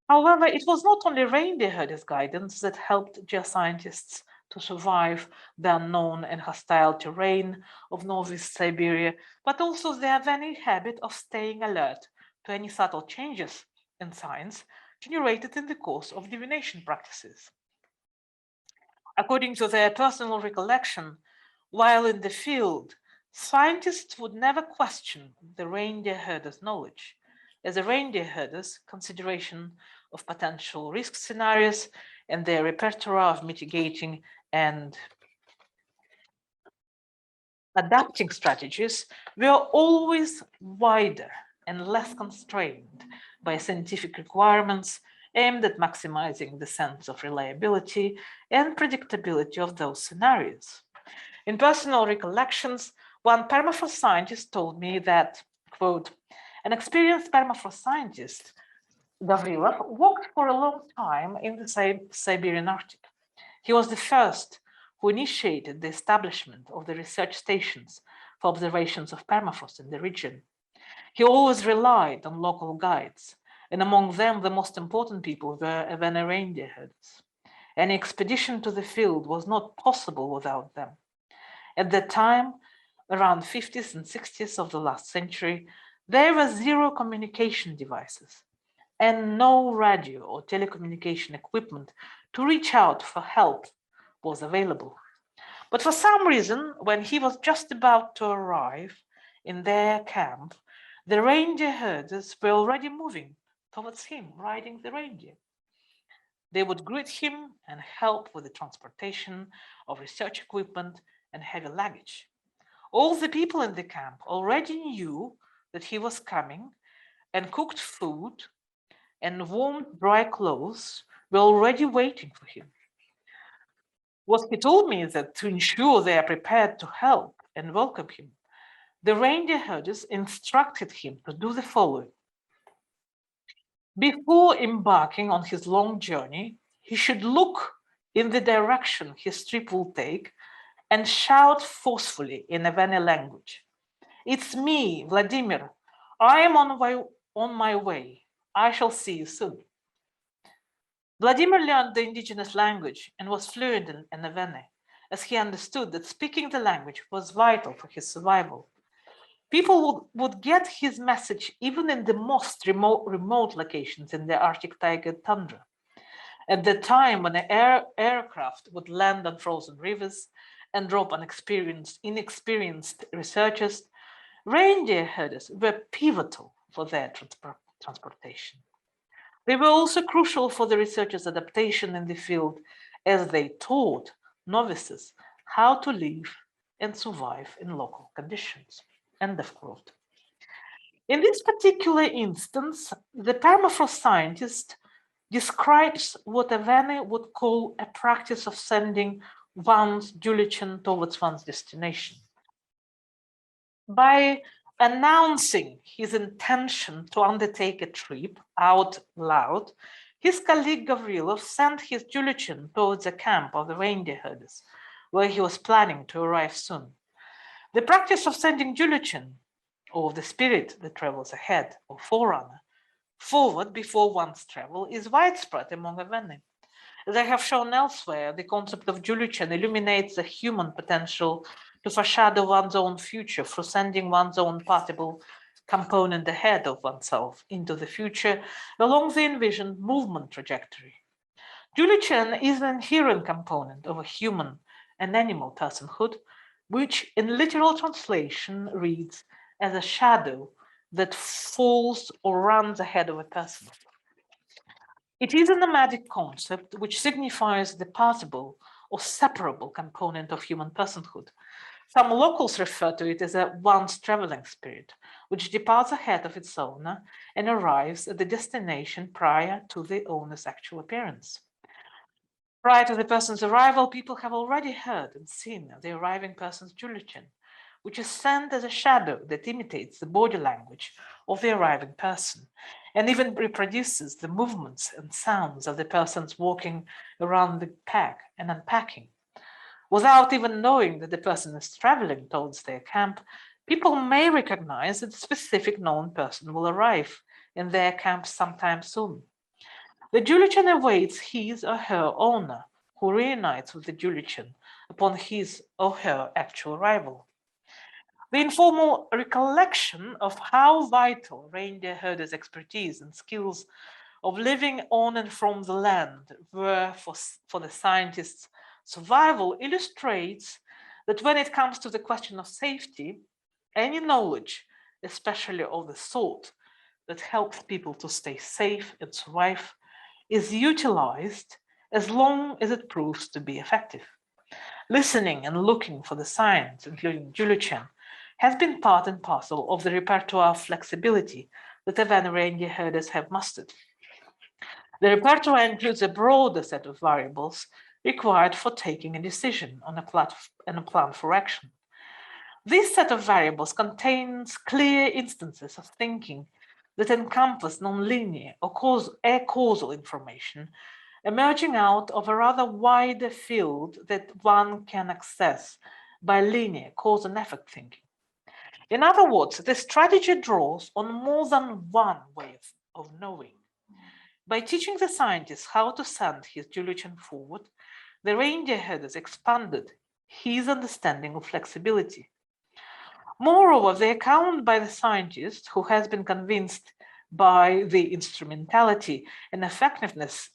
A: However, it was not only reindeer herders' guidance that helped geoscientists to survive the unknown and hostile terrain of northeast Siberia, but also their very habit of staying alert to any subtle changes in science generated in the course of divination practices. According to their personal recollection, while in the field, scientists would never question the reindeer herders' knowledge, as the reindeer herders' consideration of potential risk scenarios and their repertoire of mitigating and adapting strategies were always wider and less constrained by scientific requirements aimed at maximizing the sense of reliability and predictability of those scenarios. In personal recollections, one permafrost scientist told me that, quote, an experienced permafrost scientist, Gavrilov, worked for a long time in the Siberian Arctic. He was the first who initiated the establishment of the research stations for observations of permafrost in the region. He always relied on local guides, and among them the most important people were Eveny reindeer herders. Any expedition to the field was not possible without them. At that time, around 50s and 60s of the last century, there were zero communication devices and no radio or telecommunication equipment to reach out for help was available. But for some reason, when he was just about to arrive in their camp, the reindeer herders were already moving towards him, riding the reindeer. They would greet him and help with the transportation of research equipment and heavy luggage. All the people in the camp already knew that he was coming, and cooked food and warm, dry clothes were already waiting for him. What he told me is that to ensure they are prepared to help and welcome him, the reindeer herders instructed him to do the following. Before embarking on his long journey, he should look in the direction his trip will take and shout forcefully in Eveny language. It's me, Vladimir. I am on my way. I shall see you soon. Vladimir learned the indigenous language and was fluent in Eveny, as he understood that speaking the language was vital for his survival. People would get his message even in the most remote locations in the Arctic taiga tundra. At the time when an aircraft would land on frozen rivers and drop inexperienced researchers, reindeer herders were pivotal for their transportation. They were also crucial for the researchers' adaptation in the field as they taught novices how to live and survive in local conditions. End of quote. In this particular instance, the permafrost scientist describes what Eveny would call a practice of sending one's Djuluchen towards one's destination. By announcing his intention to undertake a trip out loud, his colleague Gavrilov sent his Djuluchen towards the camp of the reindeer herders, where he was planning to arrive soon. The practice of sending Djuluchen, or the spirit that travels ahead, or forerunner, forward before one's travel is widespread among Eveny. As I have shown elsewhere, the concept of Djuluchen illuminates the human potential to foreshadow one's own future through sending one's own possible component ahead of oneself into the future along the envisioned movement trajectory. Djuluchen is an inherent component of a human and animal personhood, which in literal translation reads as a shadow that falls or runs ahead of a person. It is a nomadic concept which signifies the possible or separable component of human personhood. Some locals refer to it as a once traveling spirit, which departs ahead of its owner and arrives at the destination prior to the owner's actual appearance. Prior to the person's arrival, people have already heard and seen the arriving person's Djuluchen, which is sent as a shadow that imitates the body language of the arriving person and even reproduces the movements and sounds of the persons walking around the pack and unpacking. Without even knowing that the person is traveling towards their camp, people may recognize that a specific known person will arrive in their camp sometime soon. The Djuluchen awaits his or her owner, who reunites with the Djuluchen upon his or her actual arrival. The informal recollection of how vital reindeer herders' expertise and skills of living on and from the land were for the scientists' survival illustrates that when it comes to the question of safety, any knowledge, especially of the sort that helps people to stay safe and survive, is utilized as long as it proves to be effective. Listening and looking for the signs, including Djuluchen, has been part and parcel of the repertoire of flexibility that Eveny reindeer herders have mastered. The repertoire includes a broader set of variables required for taking a decision on a plan for action. This set of variables contains clear instances of thinking that encompass nonlinear or causal information emerging out of a rather wider field that one can access by linear cause and effect thinking. In other words, the strategy draws on more than one way of knowing. By teaching the scientist how to send his Djuluchen forward, the reindeer herders expanded his understanding of flexibility. Moreover, the account by the scientist, who has been convinced by the instrumentality and effectiveness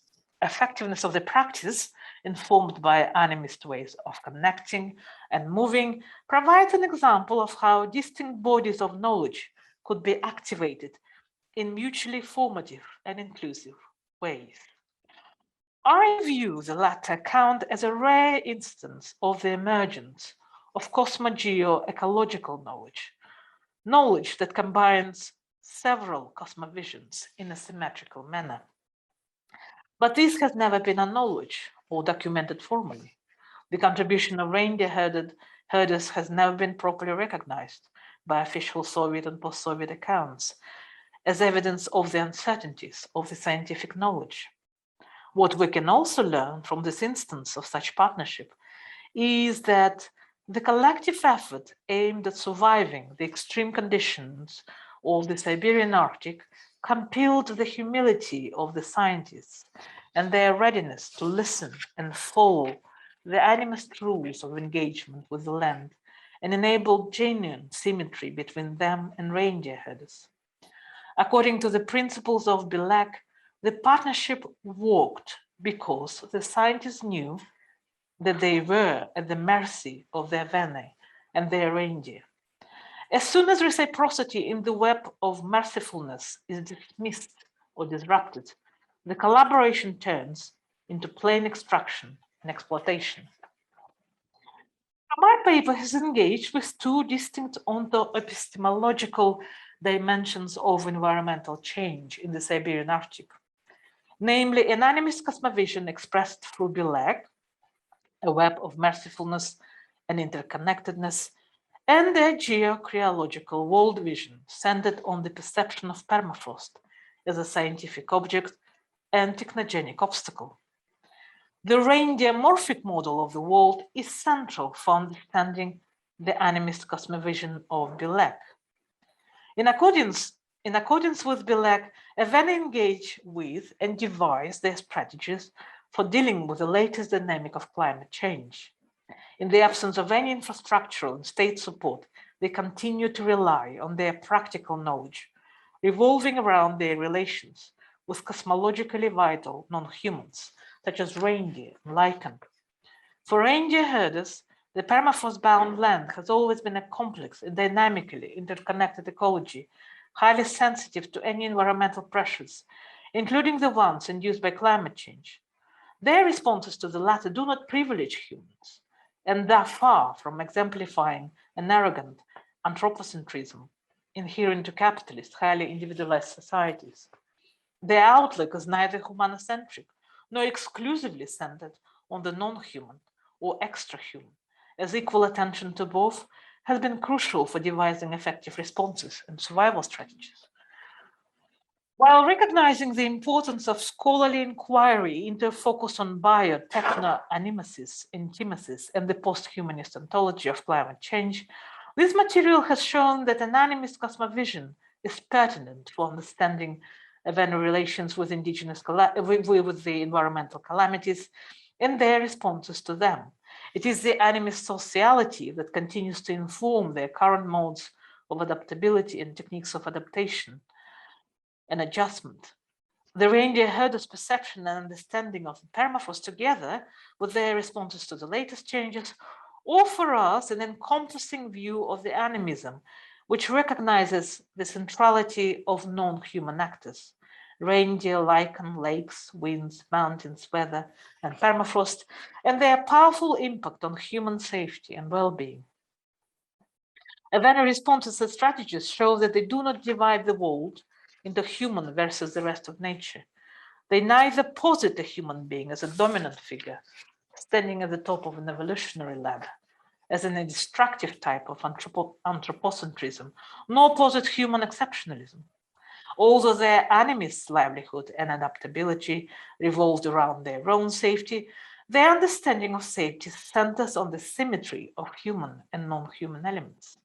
A: of the practice, informed by animist ways of connecting and moving, provides an example of how distinct bodies of knowledge could be activated in mutually formative and inclusive ways. I view the latter account as a rare instance of the emergence of cosmo-geo-ecological knowledge that combines several cosmovisions in a symmetrical manner. But this has never been acknowledged or documented formally. The contribution of reindeer herders has never been properly recognized by official Soviet and post-Soviet accounts as evidence of the uncertainties of the scientific knowledge. What we can also learn from this instance of such partnership is that the collective effort aimed at surviving the extreme conditions of the Siberian Arctic compelled the humility of the scientists and their readiness to listen and follow the animist rules of engagement with the land and enabled genuine symmetry between them and reindeer herders. According to the principles of Djuluchen, the partnership worked because the scientists knew that they were at the mercy of their Eveny and their reindeer. As soon as reciprocity in the web of mercifulness is dismissed or disrupted, the collaboration turns into plain extraction and exploitation. My paper has engaged with two distinct onto-epistemological dimensions of environmental change in the Siberian Arctic, namely an animist cosmovision expressed through Djuluchen, a web of mercifulness and interconnectedness, and a geo-cryological world vision centered on the perception of permafrost as a scientific object and technogenic obstacle. The reindeer morphic model of the world is central for understanding the animist cosmovision of Djuluchen. In accordance with Djuluchen, Eveny engage with and devise their strategies for dealing with the latest dynamic of climate change. In the absence of any infrastructural and state support, they continue to rely on their practical knowledge, revolving around their relations with cosmologically vital non-humans, such as reindeer and lichen. For reindeer herders, the permafrost-bound land has always been a complex and dynamically interconnected ecology, highly sensitive to any environmental pressures, including the ones induced by climate change. Their responses to the latter do not privilege humans, and are far from exemplifying an arrogant anthropocentrism inherent to capitalist, highly individualized societies. Their outlook is neither humanocentric nor exclusively centered on the non-human or extra-human, as equal attention to both has been crucial for devising effective responses and survival strategies. While recognizing the importance of scholarly inquiry into a focus on bio-techno-animacies, intimacies, and the post-humanist ontology of climate change, this material has shown that an animist cosmovision is pertinent for understanding Eveny relations with with the environmental calamities and their responses to them. It is the animist sociality that continues to inform their current modes of adaptability and techniques of adaptation and adjustment. The reindeer herders' perception and understanding of the permafrost, together with their responses to the latest changes, offer us an encompassing view of the animism, which recognizes the centrality of non-human actors: reindeer, lichen, lakes, winds, mountains, weather, and permafrost, and their powerful impact on human safety and well-being. Eveny responses and strategies show that they do not divide the world into human versus the rest of nature. They neither posit a human being as a dominant figure, standing at the top of an evolutionary ladder, as an destructive type of anthropocentrism, nor posit human exceptionalism. Although their animist livelihood and adaptability revolved around their own safety, their understanding of safety centers on the symmetry of human and non-human elements.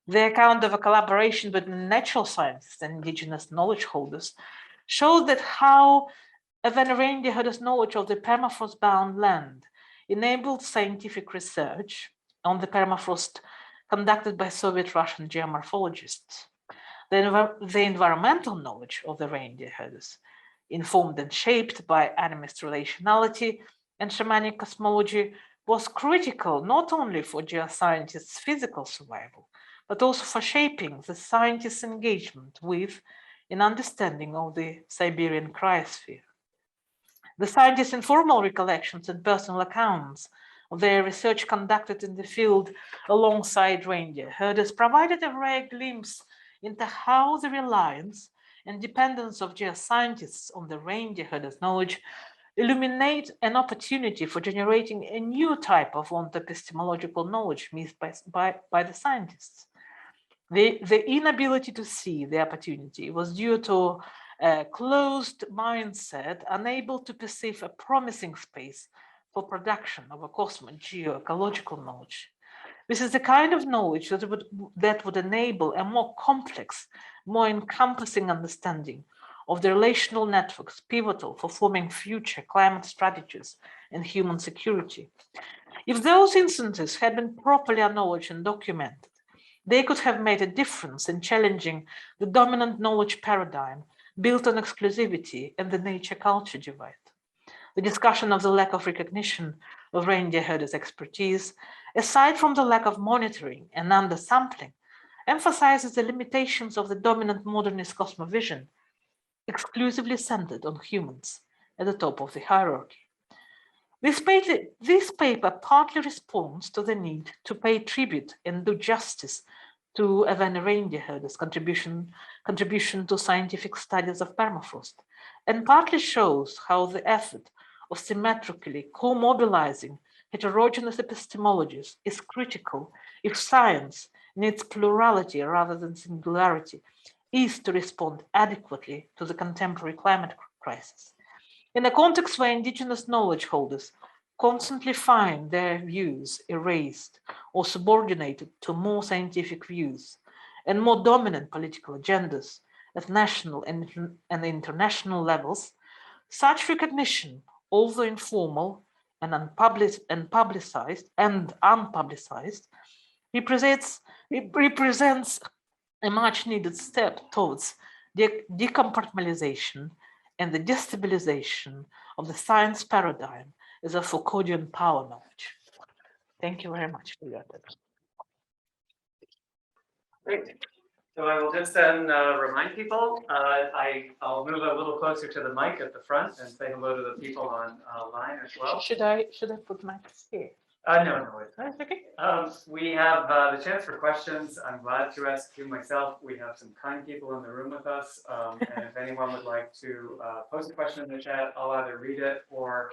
A: The account of a collaboration between natural scientists and indigenous knowledge holders showed that how Eveny reindeer herders' knowledge of the permafrost-bound land enabled scientific research on the permafrost conducted by Soviet Russian geomorphologists. The environmental knowledge of the reindeer herders, informed and shaped by animist relationality and shamanic cosmology, was critical not only for geoscientists' physical survival, but also for shaping the scientists' engagement with and understanding of the Siberian cryosphere. The scientists' informal recollections and personal accounts of their research conducted in the field alongside reindeer herders provided a rare glimpse into how the reliance and dependence of geoscientists on the reindeer herders' knowledge illuminate an opportunity for generating a new type of ontoepistemological knowledge missed by the scientists. The inability to see the opportunity was due to a closed mindset, unable to perceive a promising space for production of a cosmo-ecological knowledge. This is the kind of knowledge that would enable a more complex, more encompassing understanding of the relational networks pivotal for forming future climate strategies and human security. If those instances had been properly acknowledged and documented, they could have made a difference in challenging the dominant knowledge paradigm built on exclusivity and the nature-culture divide. The discussion of the lack of recognition of reindeer herders' expertise, aside from the lack of monitoring and undersampling, emphasizes the limitations of the dominant modernist cosmovision, exclusively centered on humans at the top of the hierarchy. This paper partly responds to the need to pay tribute and do justice to Eveny reindeer herders' contribution to scientific studies of permafrost, and partly shows how the effort of symmetrically co-mobilizing heterogeneous epistemologies is critical if science, in its plurality rather than singularity, is to respond adequately to the contemporary climate crisis. In a context where indigenous knowledge holders constantly find their views erased or subordinated to more scientific views and more dominant political agendas at national and international levels, such recognition, although informal and unpublicized, represents a much needed step towards the decompartmentalization and the destabilization of the science paradigm as a Foucauldian power knowledge. Thank you very much for your attention.
B: Great. So I will just then remind people, I'll move a little closer to the mic at the front and say hello to the people online as well.
A: Should I put my here?
B: No,
A: That's okay.
B: We have the chance for questions. I'm glad to ask you myself. We have some kind people in the room with us. And if anyone would like to post a question in the chat, I'll either read it or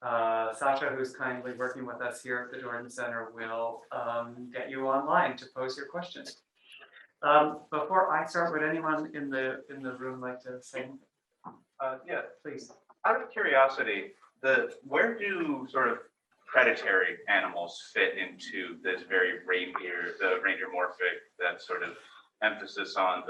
B: Sasha, who's kindly working with us here at the Jordan Center, will get you online to pose your questions. Before I start, would anyone in the room like to say anything? Yeah, please.
C: Out of curiosity, where do sort of predatory animals fit into this very reindeer morphic, that sort of emphasis on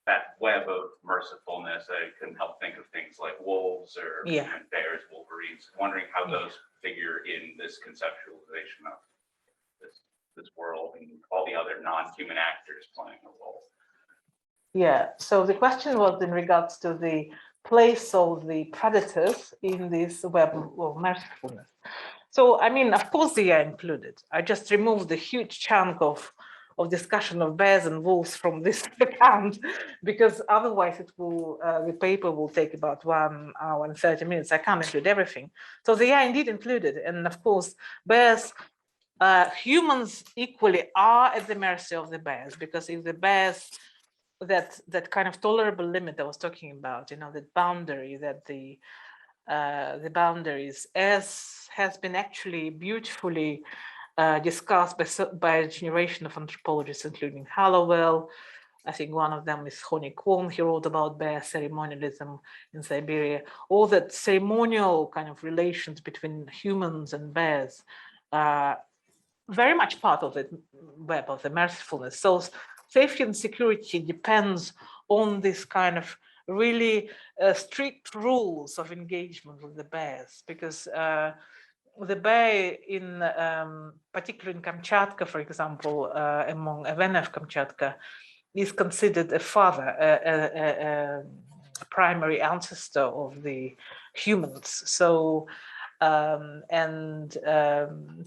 C: that web of mercifulness? I couldn't help think of things like wolves or bears, wolverines, wondering how those figure in this conceptualization of this world and all the other non-human actors playing a role.
A: Yeah, so the question was in regards to the place of the predators in this web of mercifulness. So, I mean, of course they are included. I just removed a huge chunk of discussion of bears and wolves from this account, because otherwise it will, the paper will take about 1 hour and 30 minutes. I can't include everything. So they are indeed included. And of course, bears, humans equally are at the mercy of the bears, because if the bears, that kind of tolerable limit I was talking about, you know, that boundary that the boundaries, as has been actually beautifully discussed by a generation of anthropologists, including Hallowell. I think one of them is Honi Kwon. He wrote about bear ceremonialism in Siberia. All that ceremonial kind of relations between humans and bears very much part of the web of the mercifulness. So safety and security depends on this kind of really strict rules of engagement with the bears, because the bear in particularly in Kamchatka, for example, among Eveny of Kamchatka, is considered a father, a primary ancestor of the humans. So so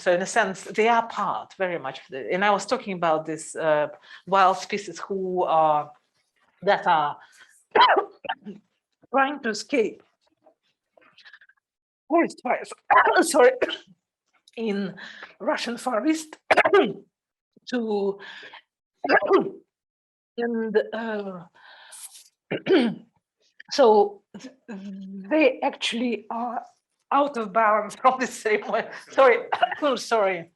A: in a sense, they are part very much of the, and I was talking about this wild species that are trying to escape forest fires, sorry, in Russian Far East to and so they actually are out of balance from the same way. Sorry, sorry.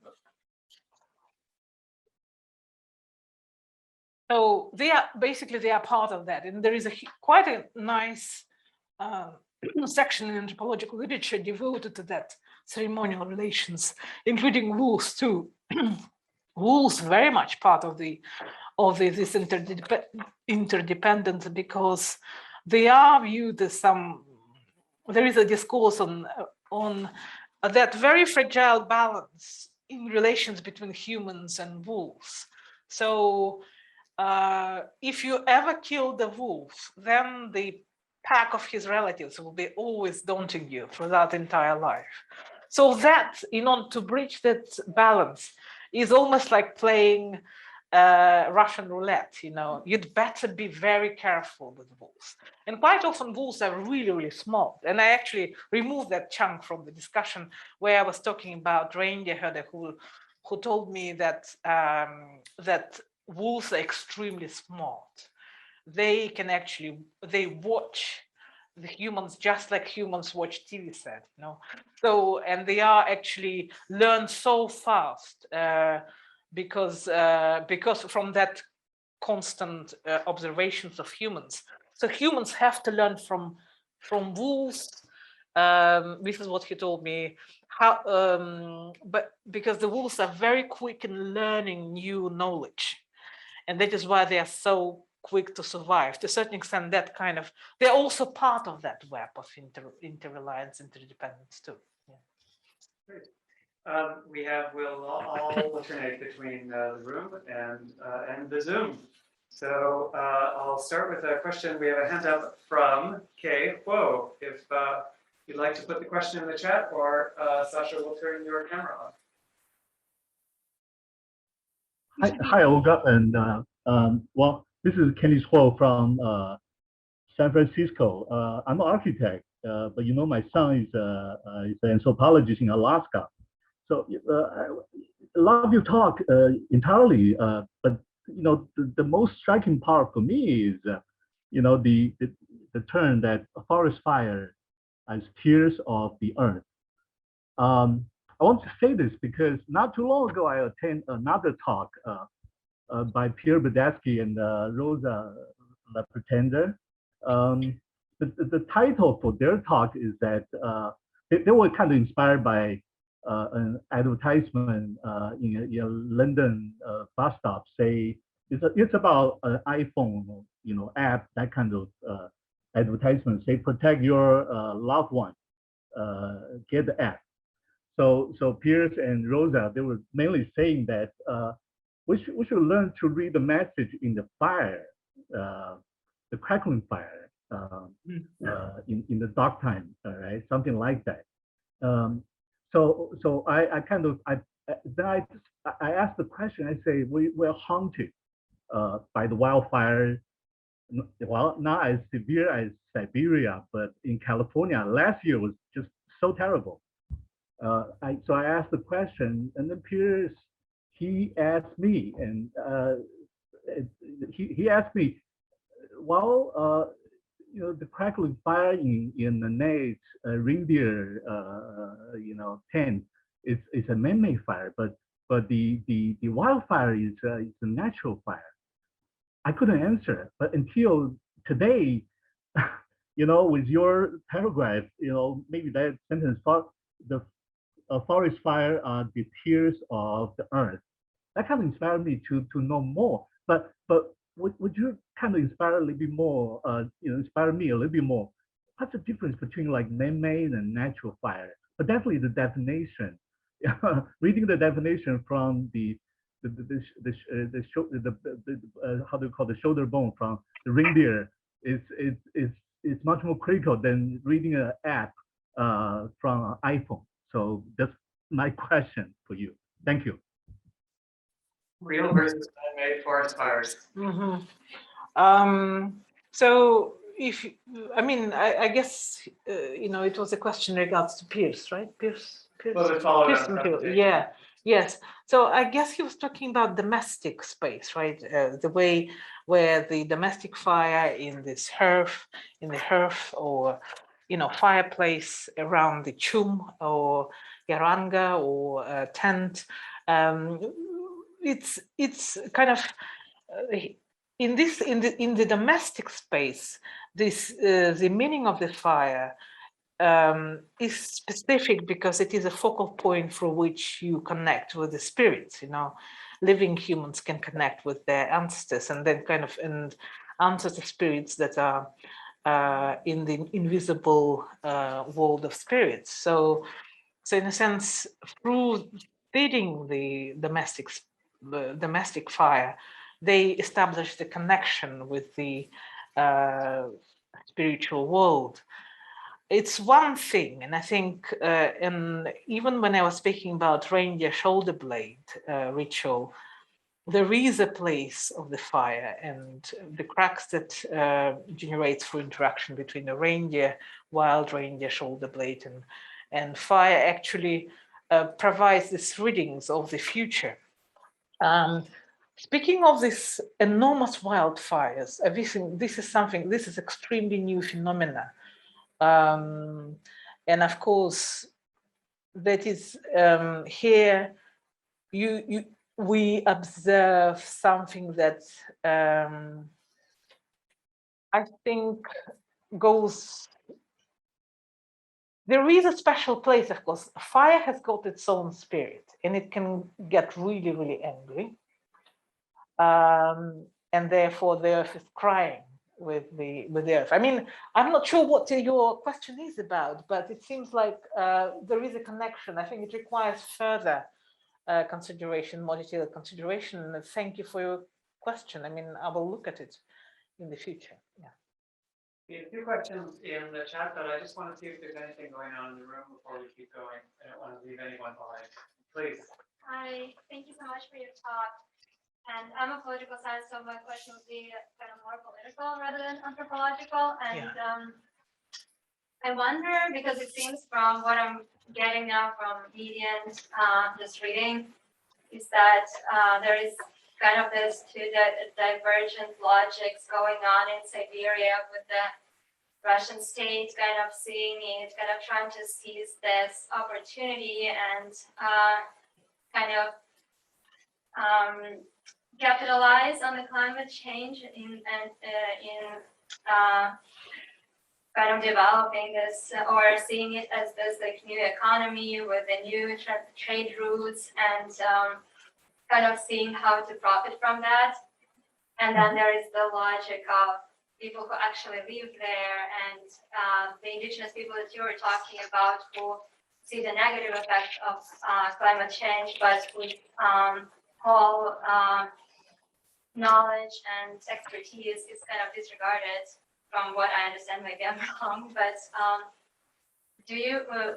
A: So they are part of that, and there is quite a nice section in anthropological literature devoted to that ceremonial relations, including wolves too. Wolves very much part of this interdependence, because they are viewed as there is a discourse on that very fragile balance in relations between humans and wolves. So if you ever kill the wolf, then the pack of his relatives will be always daunting you for that entire life. So that, in order to bridge that balance, is almost like playing Russian roulette. You'd better be very careful with wolves. And quite often wolves are really, really small. And I actually removed that chunk from the discussion where I was talking about reindeer herder who told me that that wolves are extremely smart. They watch the humans just like humans watch TV set, So, and they are actually learn so fast because from that constant observations of humans. So humans have to learn from wolves. This is what he told me. But because the wolves are very quick in learning new knowledge, and that is why they are so quick to survive. To a certain extent, they're also part of that web of interreliance, interdependence too. Yeah.
B: Great. We'll all alternate between the room and the Zoom. So I'll start with a question. We have a hand up from Kay. Whoa, if you'd like to put the question in the chat, or Sasha will turn your camera on.
D: Hi, Olga, and well, this is Kenny Squall from San Francisco. I'm an architect, but my son is an anthropologist in Alaska. So I love your talk entirely, but the most striking part for me is the term that forest fire as tears of the earth. I want to say this because not too long ago, I attended another talk by Pierre Badesky and Rosa La Pretender. The title for their talk is that they were kind of inspired by an advertisement in a London bus stop. Say it's about an iPhone, app, that kind of advertisement. Say protect your loved one, get the app. So Pierce and Rosa, they were mainly saying that we should learn to read the message in the fire, the crackling fire, in the dark time, right? Something like that. So I asked the question. I say we're haunted by the wildfire. Well, not as severe as Siberia, but in California last year was just so terrible. So I asked the question, and then Pierce, he asked me, and he asked me, well, the crackling fire in the Nate reindeer, tent is a man-made fire, but the wildfire is a natural fire. I couldn't answer, but until today, with your paragraph, maybe that sentence, forest fire are the tears of the earth. That kind of inspired me to know more. But would you kind of inspire a little bit more? Inspire me a little bit more. What's the difference between like man-made and natural fire? But definitely the definition. Reading the definition from how do you call the shoulder bone from the reindeer is much more critical than reading an app from an iPhone. So that's my question for you. Thank you.
B: Real versus man-made forest fires.
A: So if I guess it was a question in regards to Pierce, right? Pierce.
B: Well, it followed
A: Pierce
B: on
A: and
B: from
A: Hill.
B: the-
A: Yeah. Yes. So I guess he was talking about domestic space, right? The way where the domestic fire in the hearth, or fireplace around the chum or yaranga or tent. It's kind of in the domestic space. This the meaning of the fire is specific because it is a focal point through which you connect with the spirits. Living humans can connect with their ancestors, and then and ancestor spirits that are in the invisible world of spirits. So in a sense, through feeding the domestic fire, they establish the connection with the spiritual world. It's one thing, and I think, and even when I was speaking about reindeer shoulder blade ritual, there is a place of the fire and the cracks that generates through interaction between the wild reindeer shoulder blade and fire actually provides these readings of the future. Speaking of these enormous wildfires, this is extremely new phenomena. And of course, that is here we observe something that I think goes. There is a special place, of course. Fire has got its own spirit, and it can get really, really angry. And therefore, the earth is crying with the earth. I mean, I'm not sure what your question is about, but it seems like there is a connection. I think it requires further consideration, more detailed consideration. Thank you for your question. I mean, I will look at it in the future. Yeah.
B: We have a few questions in the chat, but I just want to see if there's anything going on in the room before we keep going. I don't want to leave anyone behind. Please.
E: Hi, thank you so much for your talk. And I'm a political science, so my question would be kind of more political rather than anthropological. And I wonder, because it seems from what I'm getting now from media and just reading, is that there is kind of this two divergent logics going on in Siberia, with the Russian state kind of seeing it, kind of trying to seize this opportunity and kind of capitalize on the climate change in kind of developing this or seeing it as this like new economy with the new trade routes and kind of seeing how to profit from that. And then there is the logic of people who actually live there and the indigenous people that you were talking about who see the negative effect of climate change, but with all knowledge and expertise is kind of disregarded from what I understand. Maybe I'm wrong, but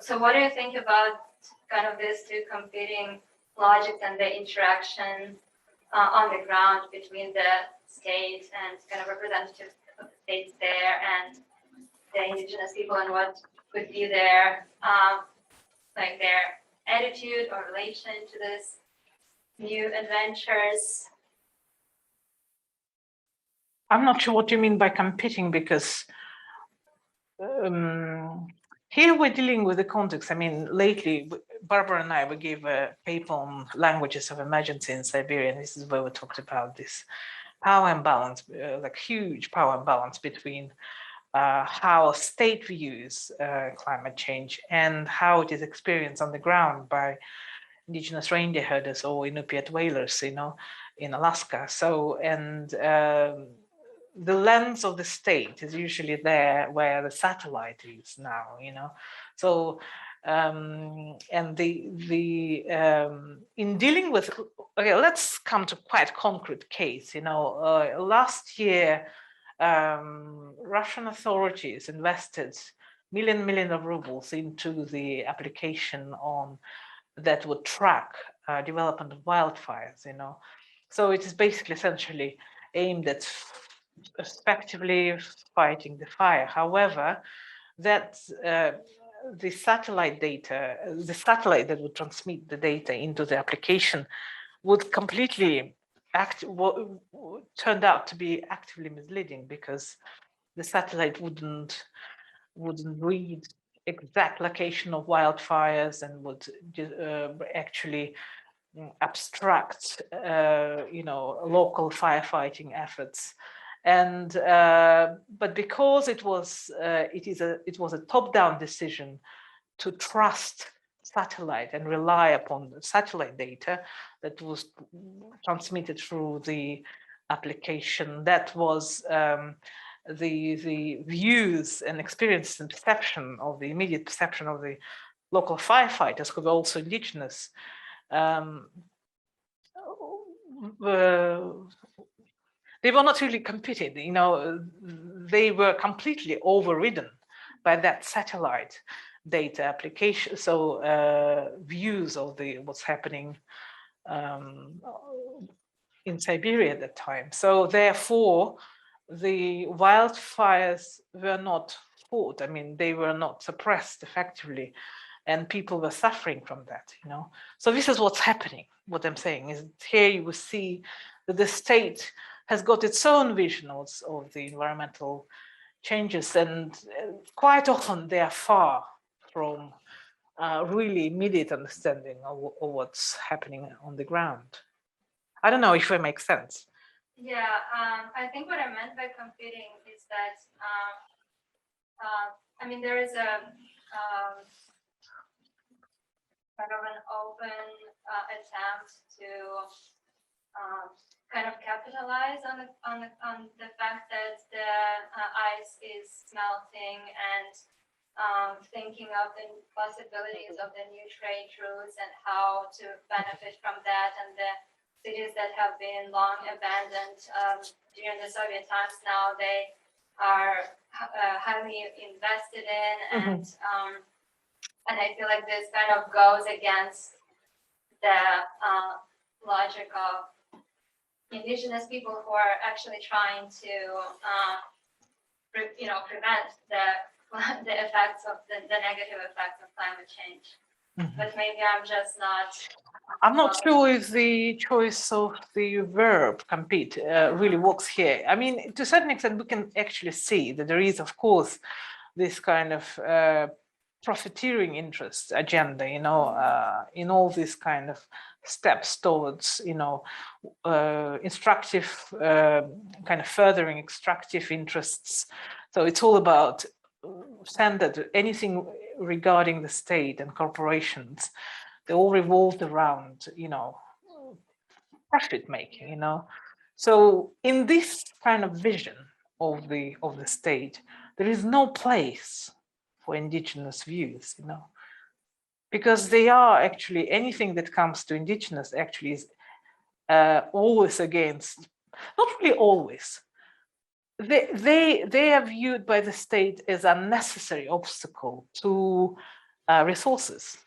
E: so what do you think about kind of these two competing logics and the interaction on the ground between the state and kind of representatives of the states there and the indigenous people, and what could be their like their attitude or relation to this new adventures?
A: I'm not sure what you mean by competing, because here we're dealing with the context. I mean, lately, Barbara and we gave a paper on languages of emergency in Siberia, and this is where we talked about this power imbalance, like huge power imbalance between how a state views climate change and how it is experienced on the ground by indigenous reindeer herders or Inupiat whalers, you know, in Alaska. So, and the lens of the state is usually there where the satellite is now, you know. So, and in dealing with, okay, let's come to quite concrete case, you know, last year, Russian authorities invested million of rubles into the application on that would track development of wildfires, you know. So it is basically essentially aimed at effectively fighting the fire. However, that the satellite data, the satellite that would transmit the data into the application would completely turned out to be actively misleading, because the satellite wouldn't read exact location of wildfires and would actually abstract, you know, local firefighting efforts. And but because it was a top-down decision to trust satellite and rely upon the satellite data that was transmitted through the application, that was the views and experience and perception of the immediate perception of the local firefighters, who were also indigenous, they were not really competed, you know, they were completely overridden by that satellite data application. So views of what's happening in Siberia at that time. So therefore, the wildfires were not fought. I mean, they were not suppressed effectively, and people were suffering from that, you know. So this is what's happening. What I'm saying is, here you will see that the state has got its own vision of the environmental changes, and quite often they are far from really immediate understanding of what's happening on the ground. I don't know if it makes sense.
E: Yeah, I think what I meant by competing is that, I mean, there is a kind of an open attempt to kind of capitalize on the fact that the ice is melting, and thinking of the possibilities of the new trade routes and how to benefit from that, and the cities that have been long abandoned during the Soviet times, now they are highly invested in, and I feel like this kind of goes against the logic of indigenous people who are actually trying to, prevent the effects of the negative effects of climate change. But maybe I'm just not.
A: I'm not sure if the choice of the verb compete really works here. I mean, to a certain extent, we can actually see that there is, of course, this kind of profiteering interest agenda, you know, in all these kind of steps towards, you know, extractive, kind of furthering extractive interests. So it's all about standard, anything regarding the state and corporations, they all revolved around, you know, profit making, you know. So in this kind of vision of the state, there is no place for indigenous views, you know, because they are actually, anything that comes to indigenous actually is always against, not really always, they are viewed by the state as a necessary obstacle to resources.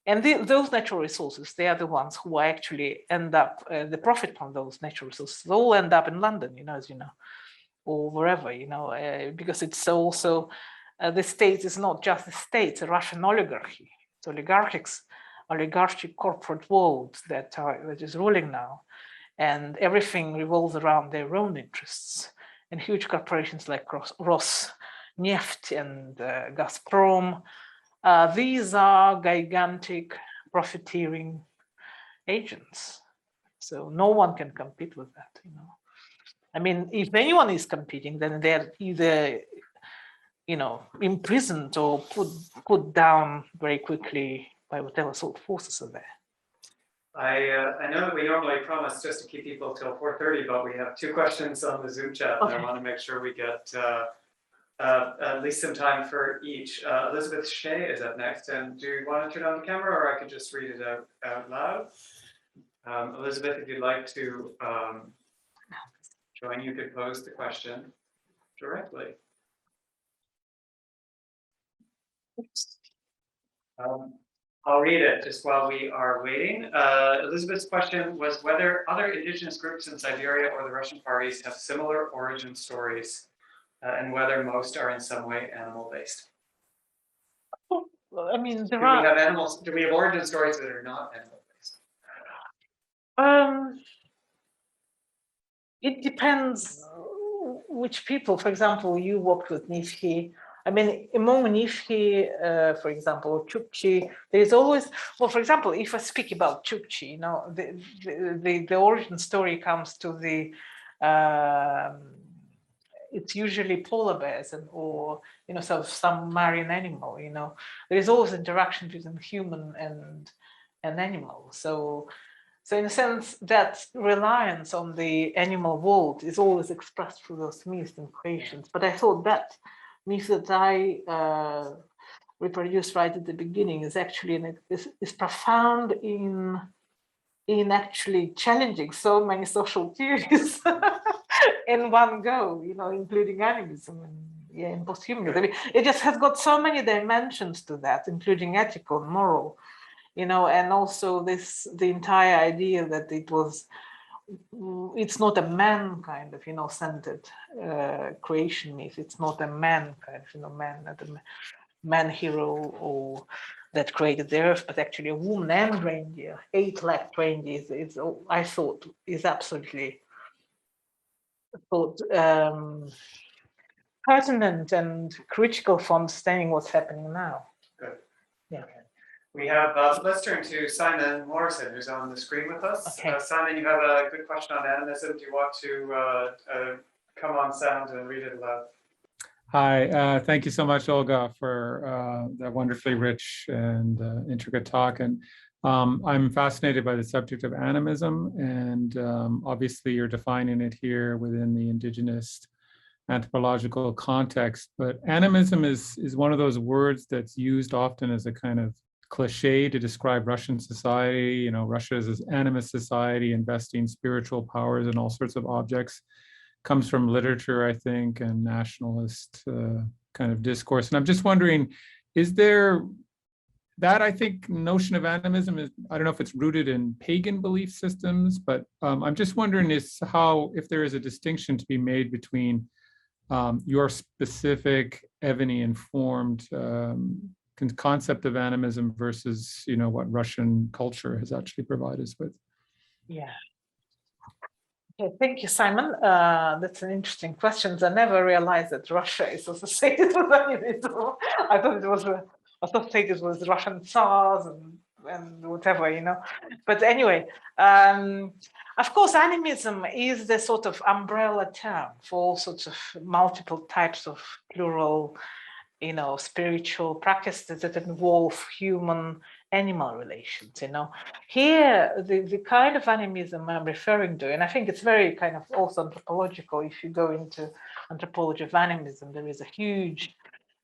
A: And those natural resources, they are the ones who actually end up, the profit from those natural resources all end up in London, you know, as you know, or wherever, you know, because it's also, the state is not just the state, it's a Russian oligarchy. It's oligarchic corporate world that is ruling now. And everything revolves around their own interests. And huge corporations like Rosneft and Gazprom, these are gigantic profiteering agents. So no one can compete with that, you know. I mean, if anyone is competing, then they're either you know, imprisoned or put down very quickly by whatever sort of forces are there.
B: I know that we normally promise just to keep people till 4:30, but we have 2 questions on the Zoom chat, and I want to make sure we get at least some time for each. Elizabeth Shea is up next, and do you want to turn on the camera, or I could just read it out loud? Elizabeth, if you'd like to join, you could pose the question directly. I'll read it just while we are waiting. Elizabeth's question was whether other indigenous groups in Siberia or the Russian Far East have similar origin stories, and whether most are in some way animal-based.
A: Well, I mean,
B: Do we have animals? Do we have origin stories that are not animal-based?
A: It depends which people. For example, you worked with Nifhi. I mean, among Nifhi, for example, or Chukchi, there is always, well, for example, if I speak about Chukchi, you know, the origin story comes to the, it's usually polar bears or, you know, some marine animal, you know. There is always interaction between human and animal. So in a sense, that reliance on the animal world is always expressed through those myths and creations. But I thought that myth that I reproduced right at the beginning is actually is profound in actually challenging so many social theories in one go, you know, including animism and posthumanism. I mean, it just has got so many dimensions to that, including ethical and moral. You know, and also the entire idea that it's not a man kind of, you know, centered creation myth. It's not a man kind of, you know, not a man hero or that created the earth, but actually a woman and reindeer, 8-legged reindeer. I thought is absolutely pertinent and critical for understanding what's happening now.
B: Good.
A: Yeah.
B: Okay. We have, let's turn to Simon Morrison, who's on the screen with us.
A: Okay.
B: Simon, you have a good question on animism. Do you want to come on sound and read it aloud?
F: Hi, thank you so much, Olga, for that wonderfully rich and intricate talk. And I'm fascinated by the subject of animism, and obviously you're defining it here within the indigenous anthropological context. But animism is one of those words that's used often as a kind of cliche to describe Russian society. You know, Russia is this animist society investing spiritual powers in all sorts of objects. Comes from literature, I think, and nationalist kind of discourse. And I'm just wondering, is there that, I think, notion of animism is, I don't know if it's rooted in pagan belief systems, but I'm just wondering if there is a distinction to be made between your specific Eveny informed concept of animism versus, you know, what Russian culture has actually provided us with.
A: Yeah. Okay, thank you, Simon. That's an interesting question. I never realized that Russia is associated with animism. I thought it was associated with Russian tsars and whatever, you know. But anyway, of course, animism is the sort of umbrella term for all sorts of multiple types of plural, you know, spiritual practices that involve human-animal relations, you know. Here, the kind of animism I'm referring to, and I think it's very kind of also anthropological. If you go into anthropology of animism, there is a huge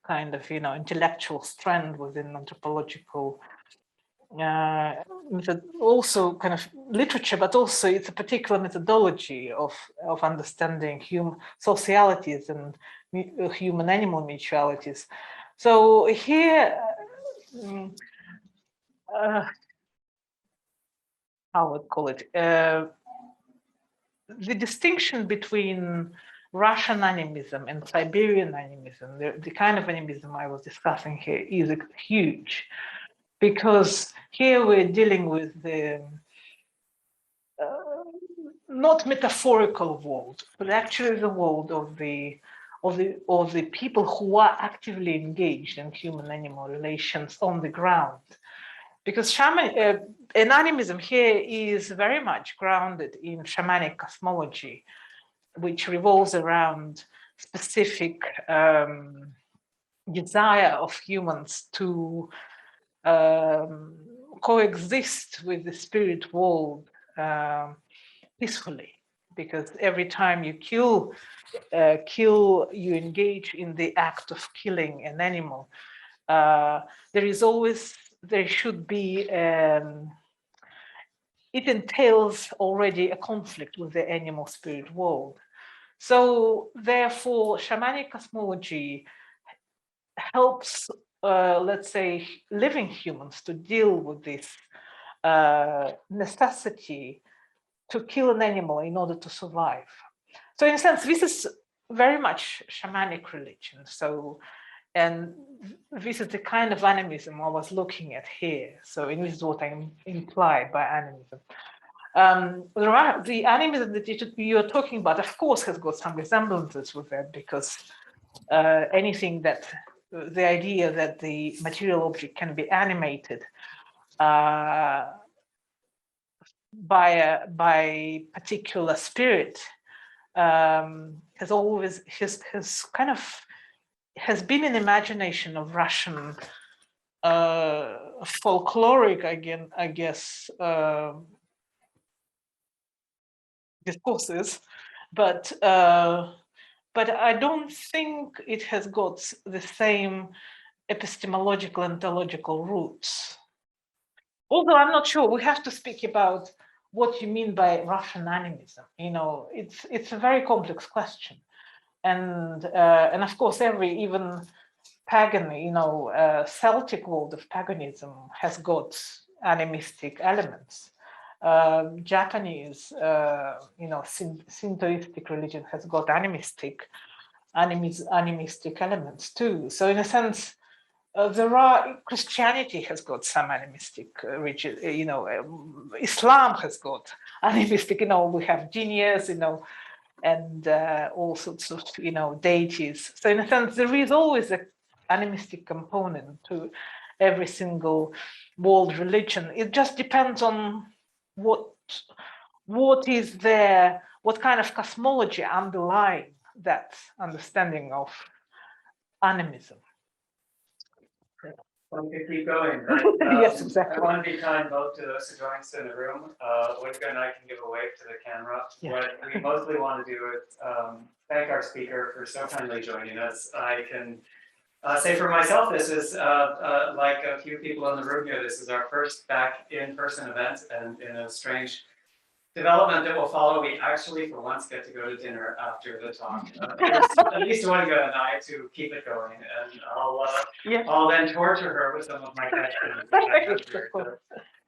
A: kind of, you know, intellectual strand within anthropological also kind of literature, but also it's a particular methodology of understanding socialities and human-animal mutualities. So here, how would call it? The distinction between Russian animism and Siberian animism, the kind of animism I was discussing here, is huge, because here we're dealing with the not metaphorical world, but actually the world of the people who are actively engaged in human-animal relations on the ground. Because animism here is very much grounded in shamanic cosmology, which revolves around specific desire of humans to coexist with the spirit world peacefully, because every time you kill, you engage in the act of killing an animal. There should be, it entails already a conflict with the animal spirit world. So therefore, shamanic cosmology helps, let's say, living humans to deal with this necessity to kill an animal in order to survive. So in a sense, this is very much shamanic religion. So, and this is the kind of animism I was looking at here. So this is what I implied by animism. The animism that you're talking about, of course, has got some resemblances with that, because anything that, the idea that the material object can be animated by particular spirit has always has been an imagination of Russian folkloric, I guess, discourses, but I don't think it has got the same epistemological and theological roots. Although I'm not sure, we have to speak about what you mean by Russian animism. You know, it's a very complex question, and of course, even pagan, Celtic world of paganism has got animistic elements. Japanese, Shintoistic religion has got animistic elements too. So in a sense, Christianity has got some animistic religion, Islam has got animistic, we have genius, and all sorts of, deities. So in a sense, there is always an animistic component to every single world religion. It just depends on what is there, what kind of cosmology underlying that understanding of animism.
B: Well, we could keep going, but
A: Yes, exactly.
B: I want to be kind both to those who join us in the room. Olga and I can give a wave to the camera.
A: Yeah.
B: What we mostly want to do is thank our speaker for so kindly joining us. I can say for myself, this is like a few people in the room here, this is our first back in-person event, and in a strange development that will follow, we actually for once get to go to dinner after the talk. At least Olga and I to keep it going, and I'll then torture her with some of my questions that I have here,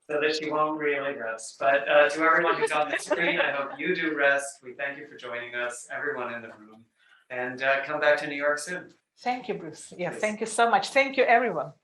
B: so that she won't really rest. But to everyone who's on the screen, I hope you do rest. We thank you for joining us, everyone in the room, and come back to New York soon.
A: Thank you, Bruce. Yeah, thank you so much. Thank you, everyone.